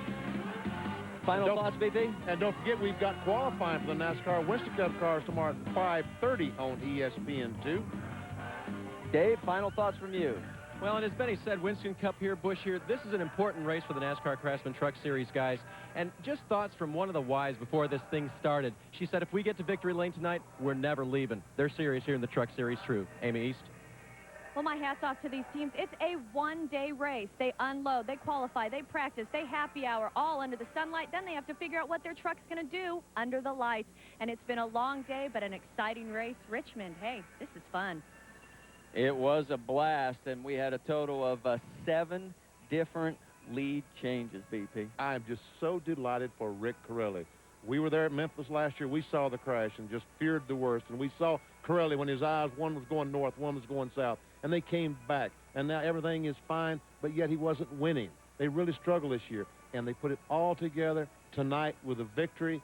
S7: Final thoughts, BP?
S3: And don't forget, we've got qualifying for the NASCAR Winston Cup cars tomorrow at 5:30 on ESPN2.
S7: Dave, final thoughts from you.
S1: Well, and as Benny said, Winston Cup here, Busch here, this is an important race for the NASCAR Craftsman Truck Series, guys. And just thoughts from one of the wives before this thing started. She said, if we get to victory lane tonight, we're never leaving. They're serious here in the Truck Series, true. Amy East?
S2: Well, my hat's off to these teams. It's a one-day race. They unload, they qualify, they practice, they happy hour, all under the sunlight. Then they have to figure out what their truck's going to do under the lights. And it's been a long day, but an exciting race. Richmond, hey, this is fun.
S7: It was a blast, and we had a total of 7 different lead changes, BP.
S3: I'm just so delighted for Rick Corelli. We were there at Memphis last year. We saw the crash and just feared the worst. And we saw Corelli when his eyes, one was going north, one was going south. And they came back. And now everything is fine, but yet he wasn't winning. They really struggled this year. And they put it all together tonight with a victory.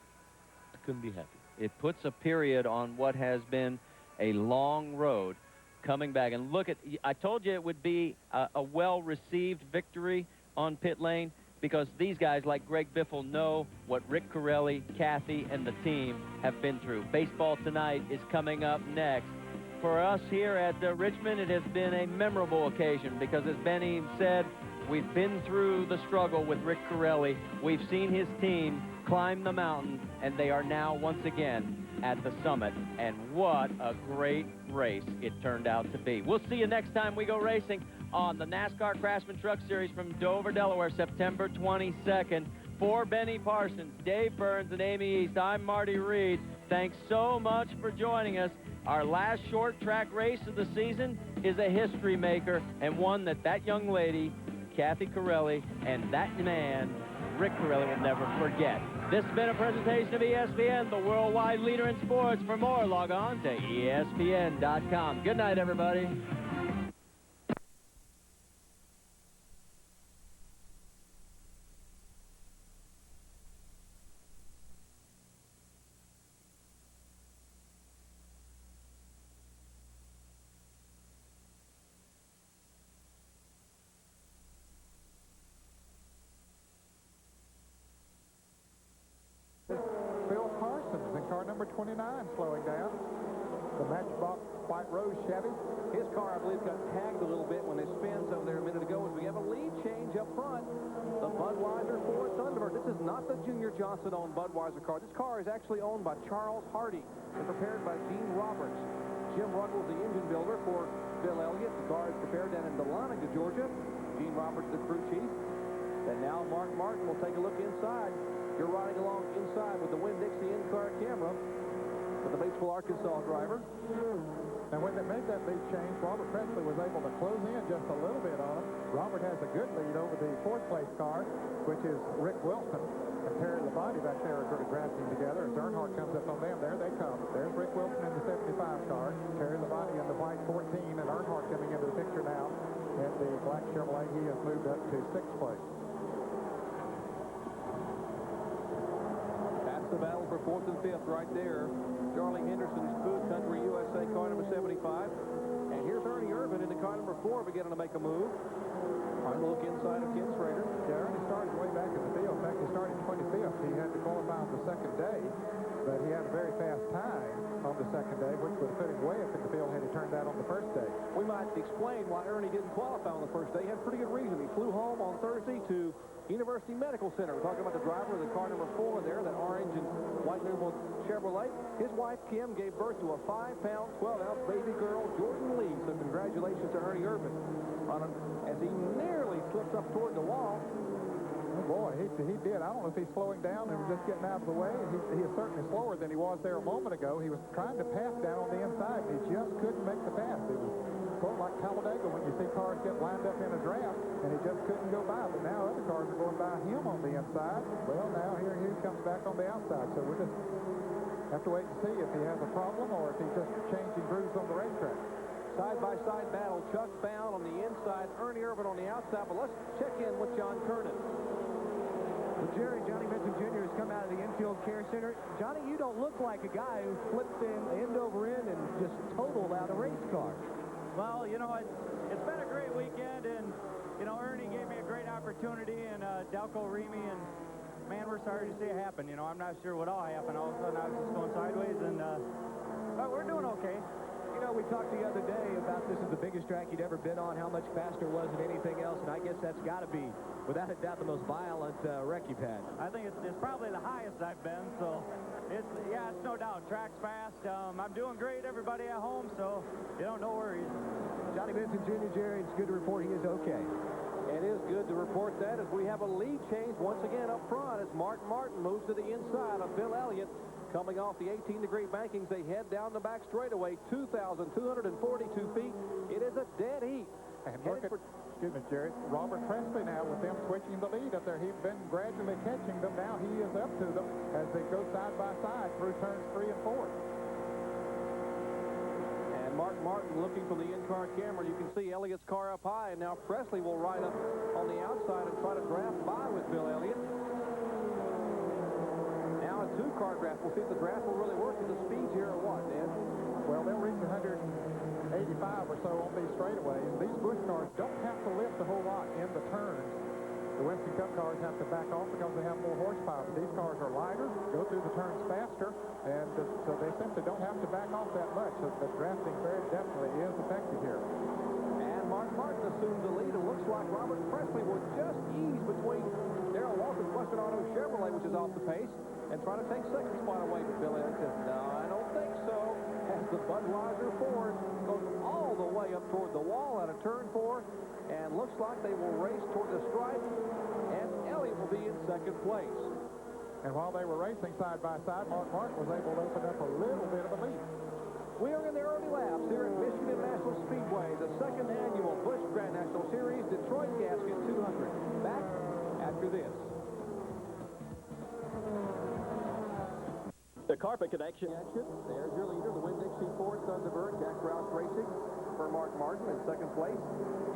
S3: I couldn't be happy.
S7: It puts a period on what has been a long road coming back. And look at, I told you it would be a well-received victory on pit lane, because these guys like Greg Biffle know what Rick Corelli, Kathy, and the team have been through. Baseball Tonight is coming up next. For us here at Richmond, it has been a memorable occasion because, as Benny said, we've been through the struggle with Rick Corelli. We've seen his team climb the mountain, and they are now once again at the summit. And what a great race it turned out to be. We'll see you next time we go racing on the NASCAR Craftsman Truck Series from Dover, Delaware, September 22nd. For Benny Parsons, Dave Burns, and Amy East, I'm Marty Reed. Thanks so much for joining us. Our last short track race of the season is a history maker, and one that young lady, Kathy Corelli, and that man, Rick Corelli, will never forget. This has been a presentation of ESPN, the worldwide leader in sports. For more, log on to ESPN.com. Good night, everybody.
S18: Car number 29 slowing down. The Matchbox White Rose Chevy.
S19: His car, I believe, got tagged a little bit when they spins over there a minute ago as we have a lead change up front. The Budweiser Ford Thunderbird. This is not the Junior Johnson-owned Budweiser car. This car is actually owned by Charles Hardy and prepared by Gene Roberts. Jim Ruggles, the engine builder for Bill Elliott. The car is prepared down in Dahlonega, Georgia. Gene Roberts, the crew chief. And now Mark Martin will take a look inside. You're riding along inside with the Winn-Dixie in-car camera with the Batesville, Arkansas driver.
S18: And when they made that lead change, Robert Presley was able to close in just a little bit on him. Robert has a good lead over the fourth-place car, which is Rick Wilson. And Terry Labonte back there are sort of drafting together. As Earnhardt comes up on them, there they come. There's Rick Wilson in the 75 car, Terry Labonte in the white 14, and Earnhardt coming into the picture now in the black Chevrolet. He has moved up to 6th place.
S19: The battle for 4th and 5th right there. Charlie Henderson's Food Country USA car number 75. And here's Ernie Irvin in the car number 4 beginning to make a move. Time to look inside of Ken Schrader.
S18: Yeah, Ernie started way back in the field. In fact, he started 25th. He had to qualify on the second day, but he had a very fast time on the second day, which would have put him way up in the field had he turned out on the first day.
S19: We might explain why Ernie didn't qualify on the first day. He had pretty good reason. He flew home on Thursday to University Medical Center. We're talking about the driver of the car number 4 there, that orange and white label Chevrolet. His wife, Kim, gave birth to a 5-pound, 12-ounce baby girl, Jordan Lee. So congratulations to Ernie Irvin as he nearly slips up toward the wall.
S18: Oh boy, he did. I don't know if he's slowing down and just getting out of the way. He is certainly slower than he was there a moment ago. He was trying to pass down on the inside, and he just couldn't make the pass. It was sort of like Talladega when you see cars get lined up in a draft, and he just couldn't go by. But now other cars are going by him on the inside. Well, now here he comes back on the outside. So we'll just have to wait and see if he has a problem or if he's just changing grooves on the racetrack.
S19: Side-by-side battle. Chuck Bound on the inside, Ernie Irvin on the outside. But let's check in with John Kernan.
S20: Well, Jerry, Johnny Benson Jr. has come out of the infield care center. Johnny, you don't look like a guy who flipped in end over end and just totaled out a race car.
S21: Well, you know, it's been a great weekend, and, you know, Ernie gave me a great opportunity, and Delco Remy, and, man, we're sorry to see it happen. You know, I'm not sure what all happened. All of a sudden, I was just going sideways, and but we're doing okay.
S20: You know, we talked the other day about this is the biggest track you'd ever been on, how much faster was than anything else, and I guess that's got to be, without a doubt, the most violent wreck you've had.
S21: I think it's probably the highest I've been, so it's no doubt. Track's fast. I'm doing great, everybody at home, so, you know, no worries.
S20: Johnny Benson Jr., Jerry, it's good to report he is okay.
S19: It is good to report that as we have a lead change once again up front as Mark Martin moves to the inside of Bill Elliott. Coming off the 18-degree bankings, they head down the back straightaway, 2,242 feet. It is a dead heat.
S18: And look at, excuse me, Jerry, Robert Presley now with them switching the lead up there. He's been gradually catching them. Now he is up to them as they go side by side through turns 3 and 4.
S19: And Mark Martin looking from the in-car camera. You can see Elliott's car up high, and now Presley will ride up on the outside and try to draft by with Bill Elliott. Now a 2-car draft. We'll see if the draft will really work at the speeds here or what, Dan.
S18: Well, they'll reach 185 or so on these straightaways. These Busch cars don't have to lift a whole lot in the turns. The Winston Cup cars have to back off because they have more horsepower. But these cars are lighter, go through the turns faster, and so they simply don't have to back off that much. So the drafting very definitely is effective here.
S19: And Mark Martin assumes the lead. It looks like Robert Presley will just ease between Darrell Walker's Western Auto Chevrolet, which is off the pace, and try to take second spot away. But Bill Elliott says, no, I don't think so. As the Budweiser Ford goes all the way up toward the wall out of turn 4, and looks like they will race toward the stripe, and Elliott will be in second place.
S18: And while they were racing side by side, Mark Martin was able to open up a little bit of a lead.
S19: We are in the early laps here at Michigan National Speedway, the second annual Busch Grand National Series Detroit Gasket 200. Back after this. The Carpet Connection. There's your leader, the Winn-Dixie Ford Thunderbird, Jack Roush Racing, for Mark Martin in second place.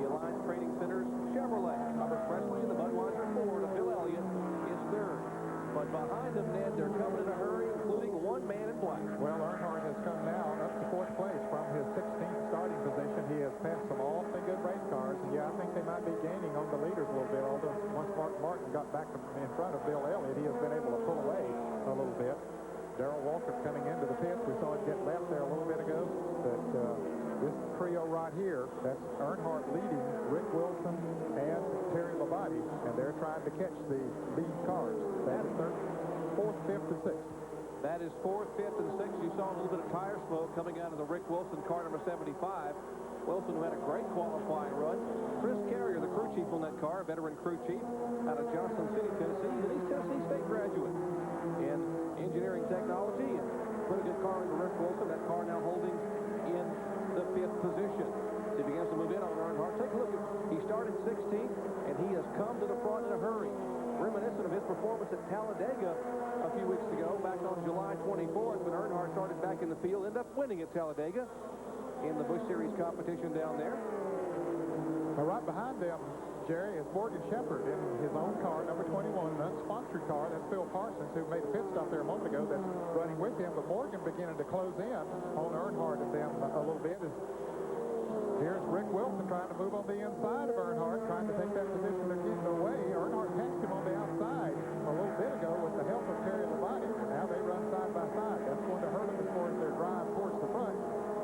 S19: The Alliance Training Center's Chevrolet, Robert Presley, and the Budweiser Ford of Bill Elliott is third. But behind them, Ned, they're coming in a hurry, including one man in black.
S18: Well, Earnhardt has come now up to 4th place from his 16th starting position. He has passed some awfully good race cars, and yeah, I think they might be gaining on the leaders a little bit, although once Mark Martin got back in front of Bill Elliott, he has been able to pull away a little bit. Darrell Walker coming into the pits. We saw it get left there a little bit ago. But this trio right here, that's Earnhardt leading Rick Wilson and Terry Labonte, and they're trying to catch the lead cars. That is 4th, 5th, and 6th.
S19: That is 4th, 5th, and 6th. You saw a little bit of tire smoke coming out of the Rick Wilson car, number 75. Wilson, who had a great qualifying run. Chris Carrier, the crew chief on that car, a veteran crew chief out of Johnson City, Tennessee. And he's Tennessee State graduate in engineering technology, and put a good car into Rick Wilson. That car now holding in the 5th position. He begins to move in on Earnhardt. Take a look. He started 16th, and he has come to the front in a hurry. Reminiscent of his performance at Talladega a few weeks ago, back on July 24th, when Earnhardt started back in the field, ended up winning at Talladega in the Busch Series competition down there.
S18: Now, right behind them, Jerry, is Morgan Shepherd in his own car, number 21, an unsponsored car. That's Phil Parsons, who made a pit stop there a moment ago, that's running with him. But Morgan beginning to close in on Earnhardt and them a little bit. Here's Rick Wilson trying to move on the inside of Earnhardt, trying to take that position. They're getting away. Earnhardt passed him on the outside a little bit ago with the help of Terry Labonte. Now they run side by side. That's going to hurt them as far as their drive towards the front.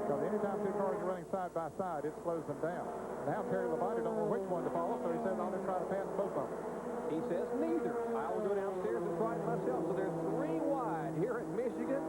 S18: Because anytime two cars are running side by side, it slows them down. Now Terry Labonte don't know which one to follow, so he says, I'll just try to pass both of them.
S19: He says, neither. I will go downstairs and try it myself. So they're 3 wide here at Michigan.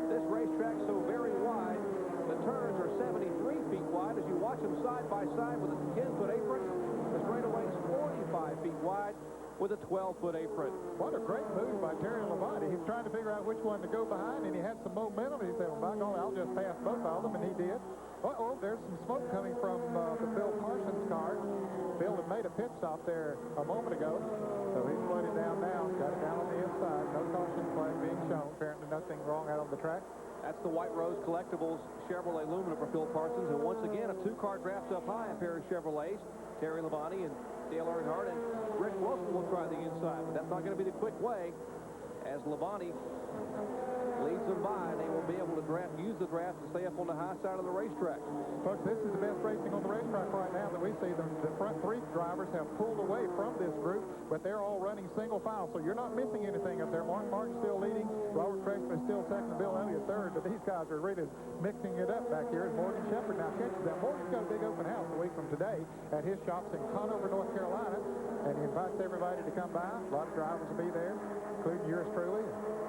S19: This racetrack's so very wide. The turns are 73 feet wide as you watch them side by side with a 10-foot apron. The straightaway's 45 feet wide with a 12-foot apron.
S18: What a great move by Terry Labonte. He's trying to figure out which one to go behind, and he had some momentum. He said, well, by golly, I'll just pass both of them, and he did. Uh-oh, there's some smoke coming from the Phil Parsons car. Phil had made a pit stop there a moment ago, so he's flooded down now. Got it down on the inside. No caution flag being shown. Apparently nothing wrong out on the track.
S19: That's the White Rose Collectibles Chevrolet Lumina for Phil Parsons. And once again, a 2-car draft up high, a pair of Chevrolets, Terry Labonte and Dale Earnhardt. And Rick Wilson will try the inside, but that's not going to be the quick way. As Labonte leads them by, they will be able to use the draft to stay up on the high side of the racetrack.
S18: Folks, this is the best racing on the racetrack right now that we see. The front 3 drivers have pulled away from this group, but they're all running single file, so you're not missing anything up there. Mark Martin's still leading. Robert Presley still second. Bill Elliott third, but these guys are really mixing it up back here. As Morgan Shepherd now catches them. Morgan's got a big open house a week from today at his shops in Conover, North Carolina, and he invites everybody to come by. A lot of drivers will be there, including yours truly.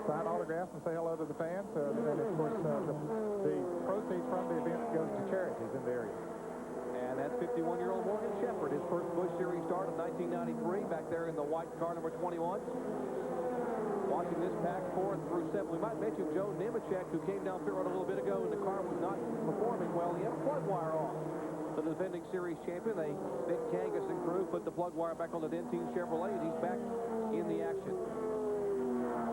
S18: Sign autographs and say hello to the fans. And of course, the proceeds from the event goes to charities in the area.
S19: And that's 51-year-old Morgan Shepherd. His first Busch Series start of 1993, back there in the white car, number 21. Watching this pack 4th through 7th. We might mention Joe Nemechek, who came down pit road a little bit ago, and the car was not performing well. He had a plug wire off. The defending series champion, Dick Kangas and crew, put the plug wire back on the Dentine Chevrolet, and he's back in the action.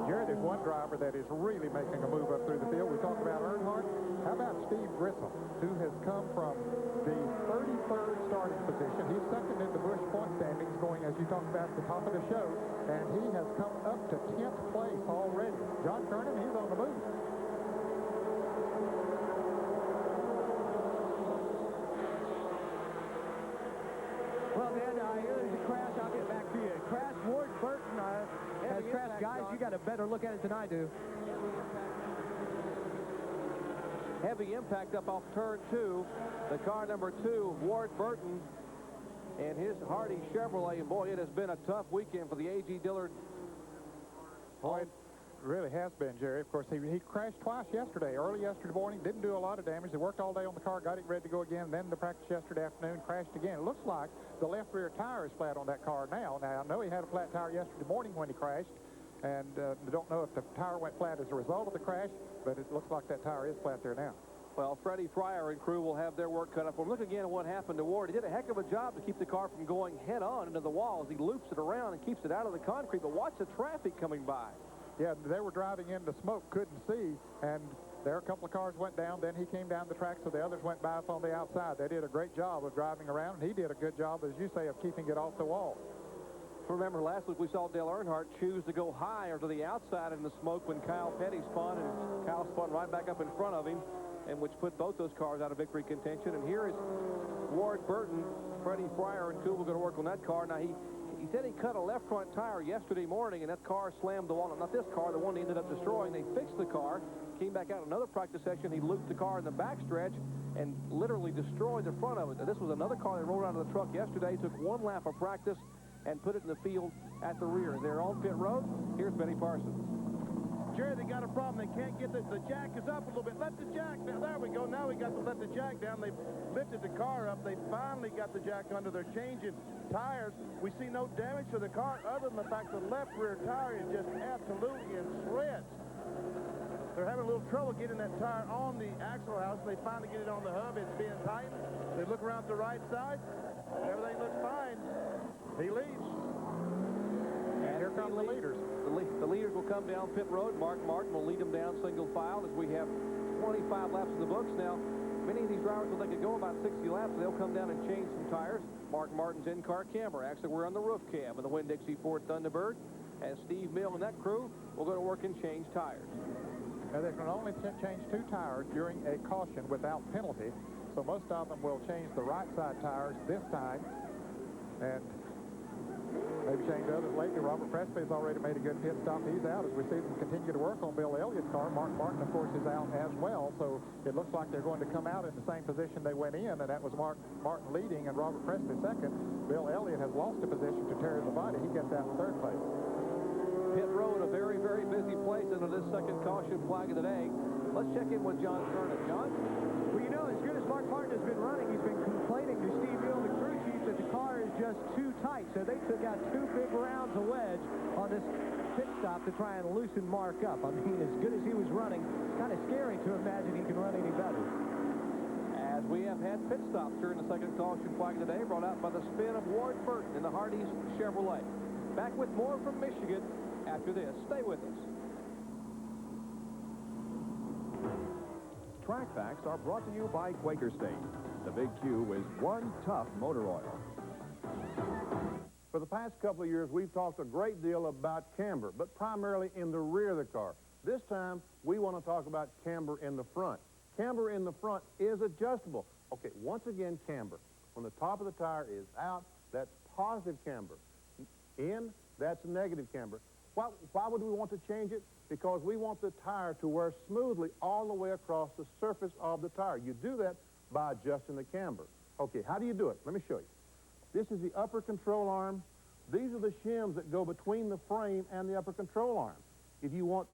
S18: Jerry, there's one driver that is really making a move up through the field. We talked about Earnhardt. How about Steve Grissom, who has come from the 33rd starting position? He's second in the Busch point standings, going, as you talked about, at the top of the show, and he has come up to 10th place already. John Kernan, he's on the move.
S20: crashed. Ward Burton has crashed. Guys, you got a better look at it than I do.
S19: Heavy impact up off turn 2. The car number 2, Ward Burton, and his Hardy Chevrolet. And boy, it has been a tough weekend for the A.G. Dillard.
S18: Boy, it really has been, Jerry. Of course, he crashed twice yesterday. Early yesterday morning, didn't do a lot of damage. They worked all day on the car, got it ready to go again. Then the practice yesterday afternoon, crashed again. It looks like the left rear tire is flat on that car now. Now, I know he had a flat tire yesterday morning when he crashed, and I don't know if the tire went flat as a result of the crash, but it looks like that tire is flat there now.
S19: Well, Freddie Fryer and crew will have their work cut up for him. Look again at what happened to Ward. He did a heck of a job to keep the car from going head-on into the wall as he loops it around and keeps it out of the concrete. But watch the traffic coming by.
S18: Yeah, they were driving into smoke, couldn't see, and there a couple of cars went down. Then he came down the track, so the others went by us on the outside. They did a great job of driving around, and he did a good job, as you say, of keeping it off the wall.
S19: Remember, last week we saw Dale Earnhardt choose to go higher to the outside in the smoke when Kyle Petty spun, and Kyle spun right back up in front of him, and which put both those cars out of victory contention. And here is Ward Burton. Freddie Fryer and crew will go to work on that car. Now, he said he cut a left front tire yesterday morning, and that car slammed the wall. Not this car, the one he ended up destroying. They fixed the car, came back out another practice section. He looped the car in the backstretch and literally destroyed the front of it. Now, this was another car that rolled out of the truck yesterday, took one lap of practice, and put it in the field at the rear. They're on pit road. Here's Benny Parsons.
S3: Jerry, they got a problem. They can't get the jack is up a little bit. Let the jack down. There we go. Now we got to let the jack down. They've lifted the car up. They finally got the jack under. They're changing tires. We see no damage to the car other than the fact the left rear tire is just absolutely in shreds. They're having a little trouble getting that tire on the axle house. They finally get it on the hub. It's being tightened. They look around to the right side. Everything looks fine. He leads.
S19: And here come the leaders. The leaders will come down pit road. Mark Martin will lead them down single file as we have 25 laps in the books. Now, many of these drivers, when they could go about 60 laps, they'll come down and change some tires. Mark Martin's in-car camera. Actually, we're on the roof cab of the Winn-Dixie Ford Thunderbird. And Steve Mill and that crew will go to work and change tires.
S18: Now, they can only change 2 tires during a caution without penalty. So most of them will change the right side tires this time. And maybe change the others later. Robert Presby's already made a good pit stop. He's out as we see them continue to work on Bill Elliott's car. Mark Martin, of course, is out as well. So it looks like they're going to come out in the same position they went in, and that was Mark Martin leading and Robert Presby second. Bill Elliott has lost a position to Terry Labonte. He gets out in third place.
S19: Pit road, a very, very busy place under this second caution flag of the day. Let's check in with John Kernan. John?
S20: Well, you know, as good as Mark Martin has been running, he's been complaining to Steve Mill, the crew chief, that the car is just too tight. So they took out 2 big rounds of wedge on this pit stop to try and loosen Mark up. I mean, as good as he was running, it's kind of scary to imagine he can run any better.
S19: As we have had pit stops during the second caution flag of the day, brought out by the spin of Ward Burton in the Hardee's Chevrolet. Back with more from Michigan after this. Stay with us.
S8: Track Facts are brought to you by Quaker State. The Big Q is one tough motor oil.
S3: For the past couple of years, we've talked a great deal about camber, but primarily in the rear of the car. This time, we want to talk about camber in the front. Camber in the front is adjustable. Okay, once again, camber. When the top of the tire is out, that's positive camber. In, that's negative camber. Why would we want to change it? Because we want the tire to wear smoothly all the way across the surface of the tire. You do that by adjusting the camber. Okay, how do you do it? Let me show you. This is the upper control arm. These are the shims that go between the frame and the upper control arm. If you want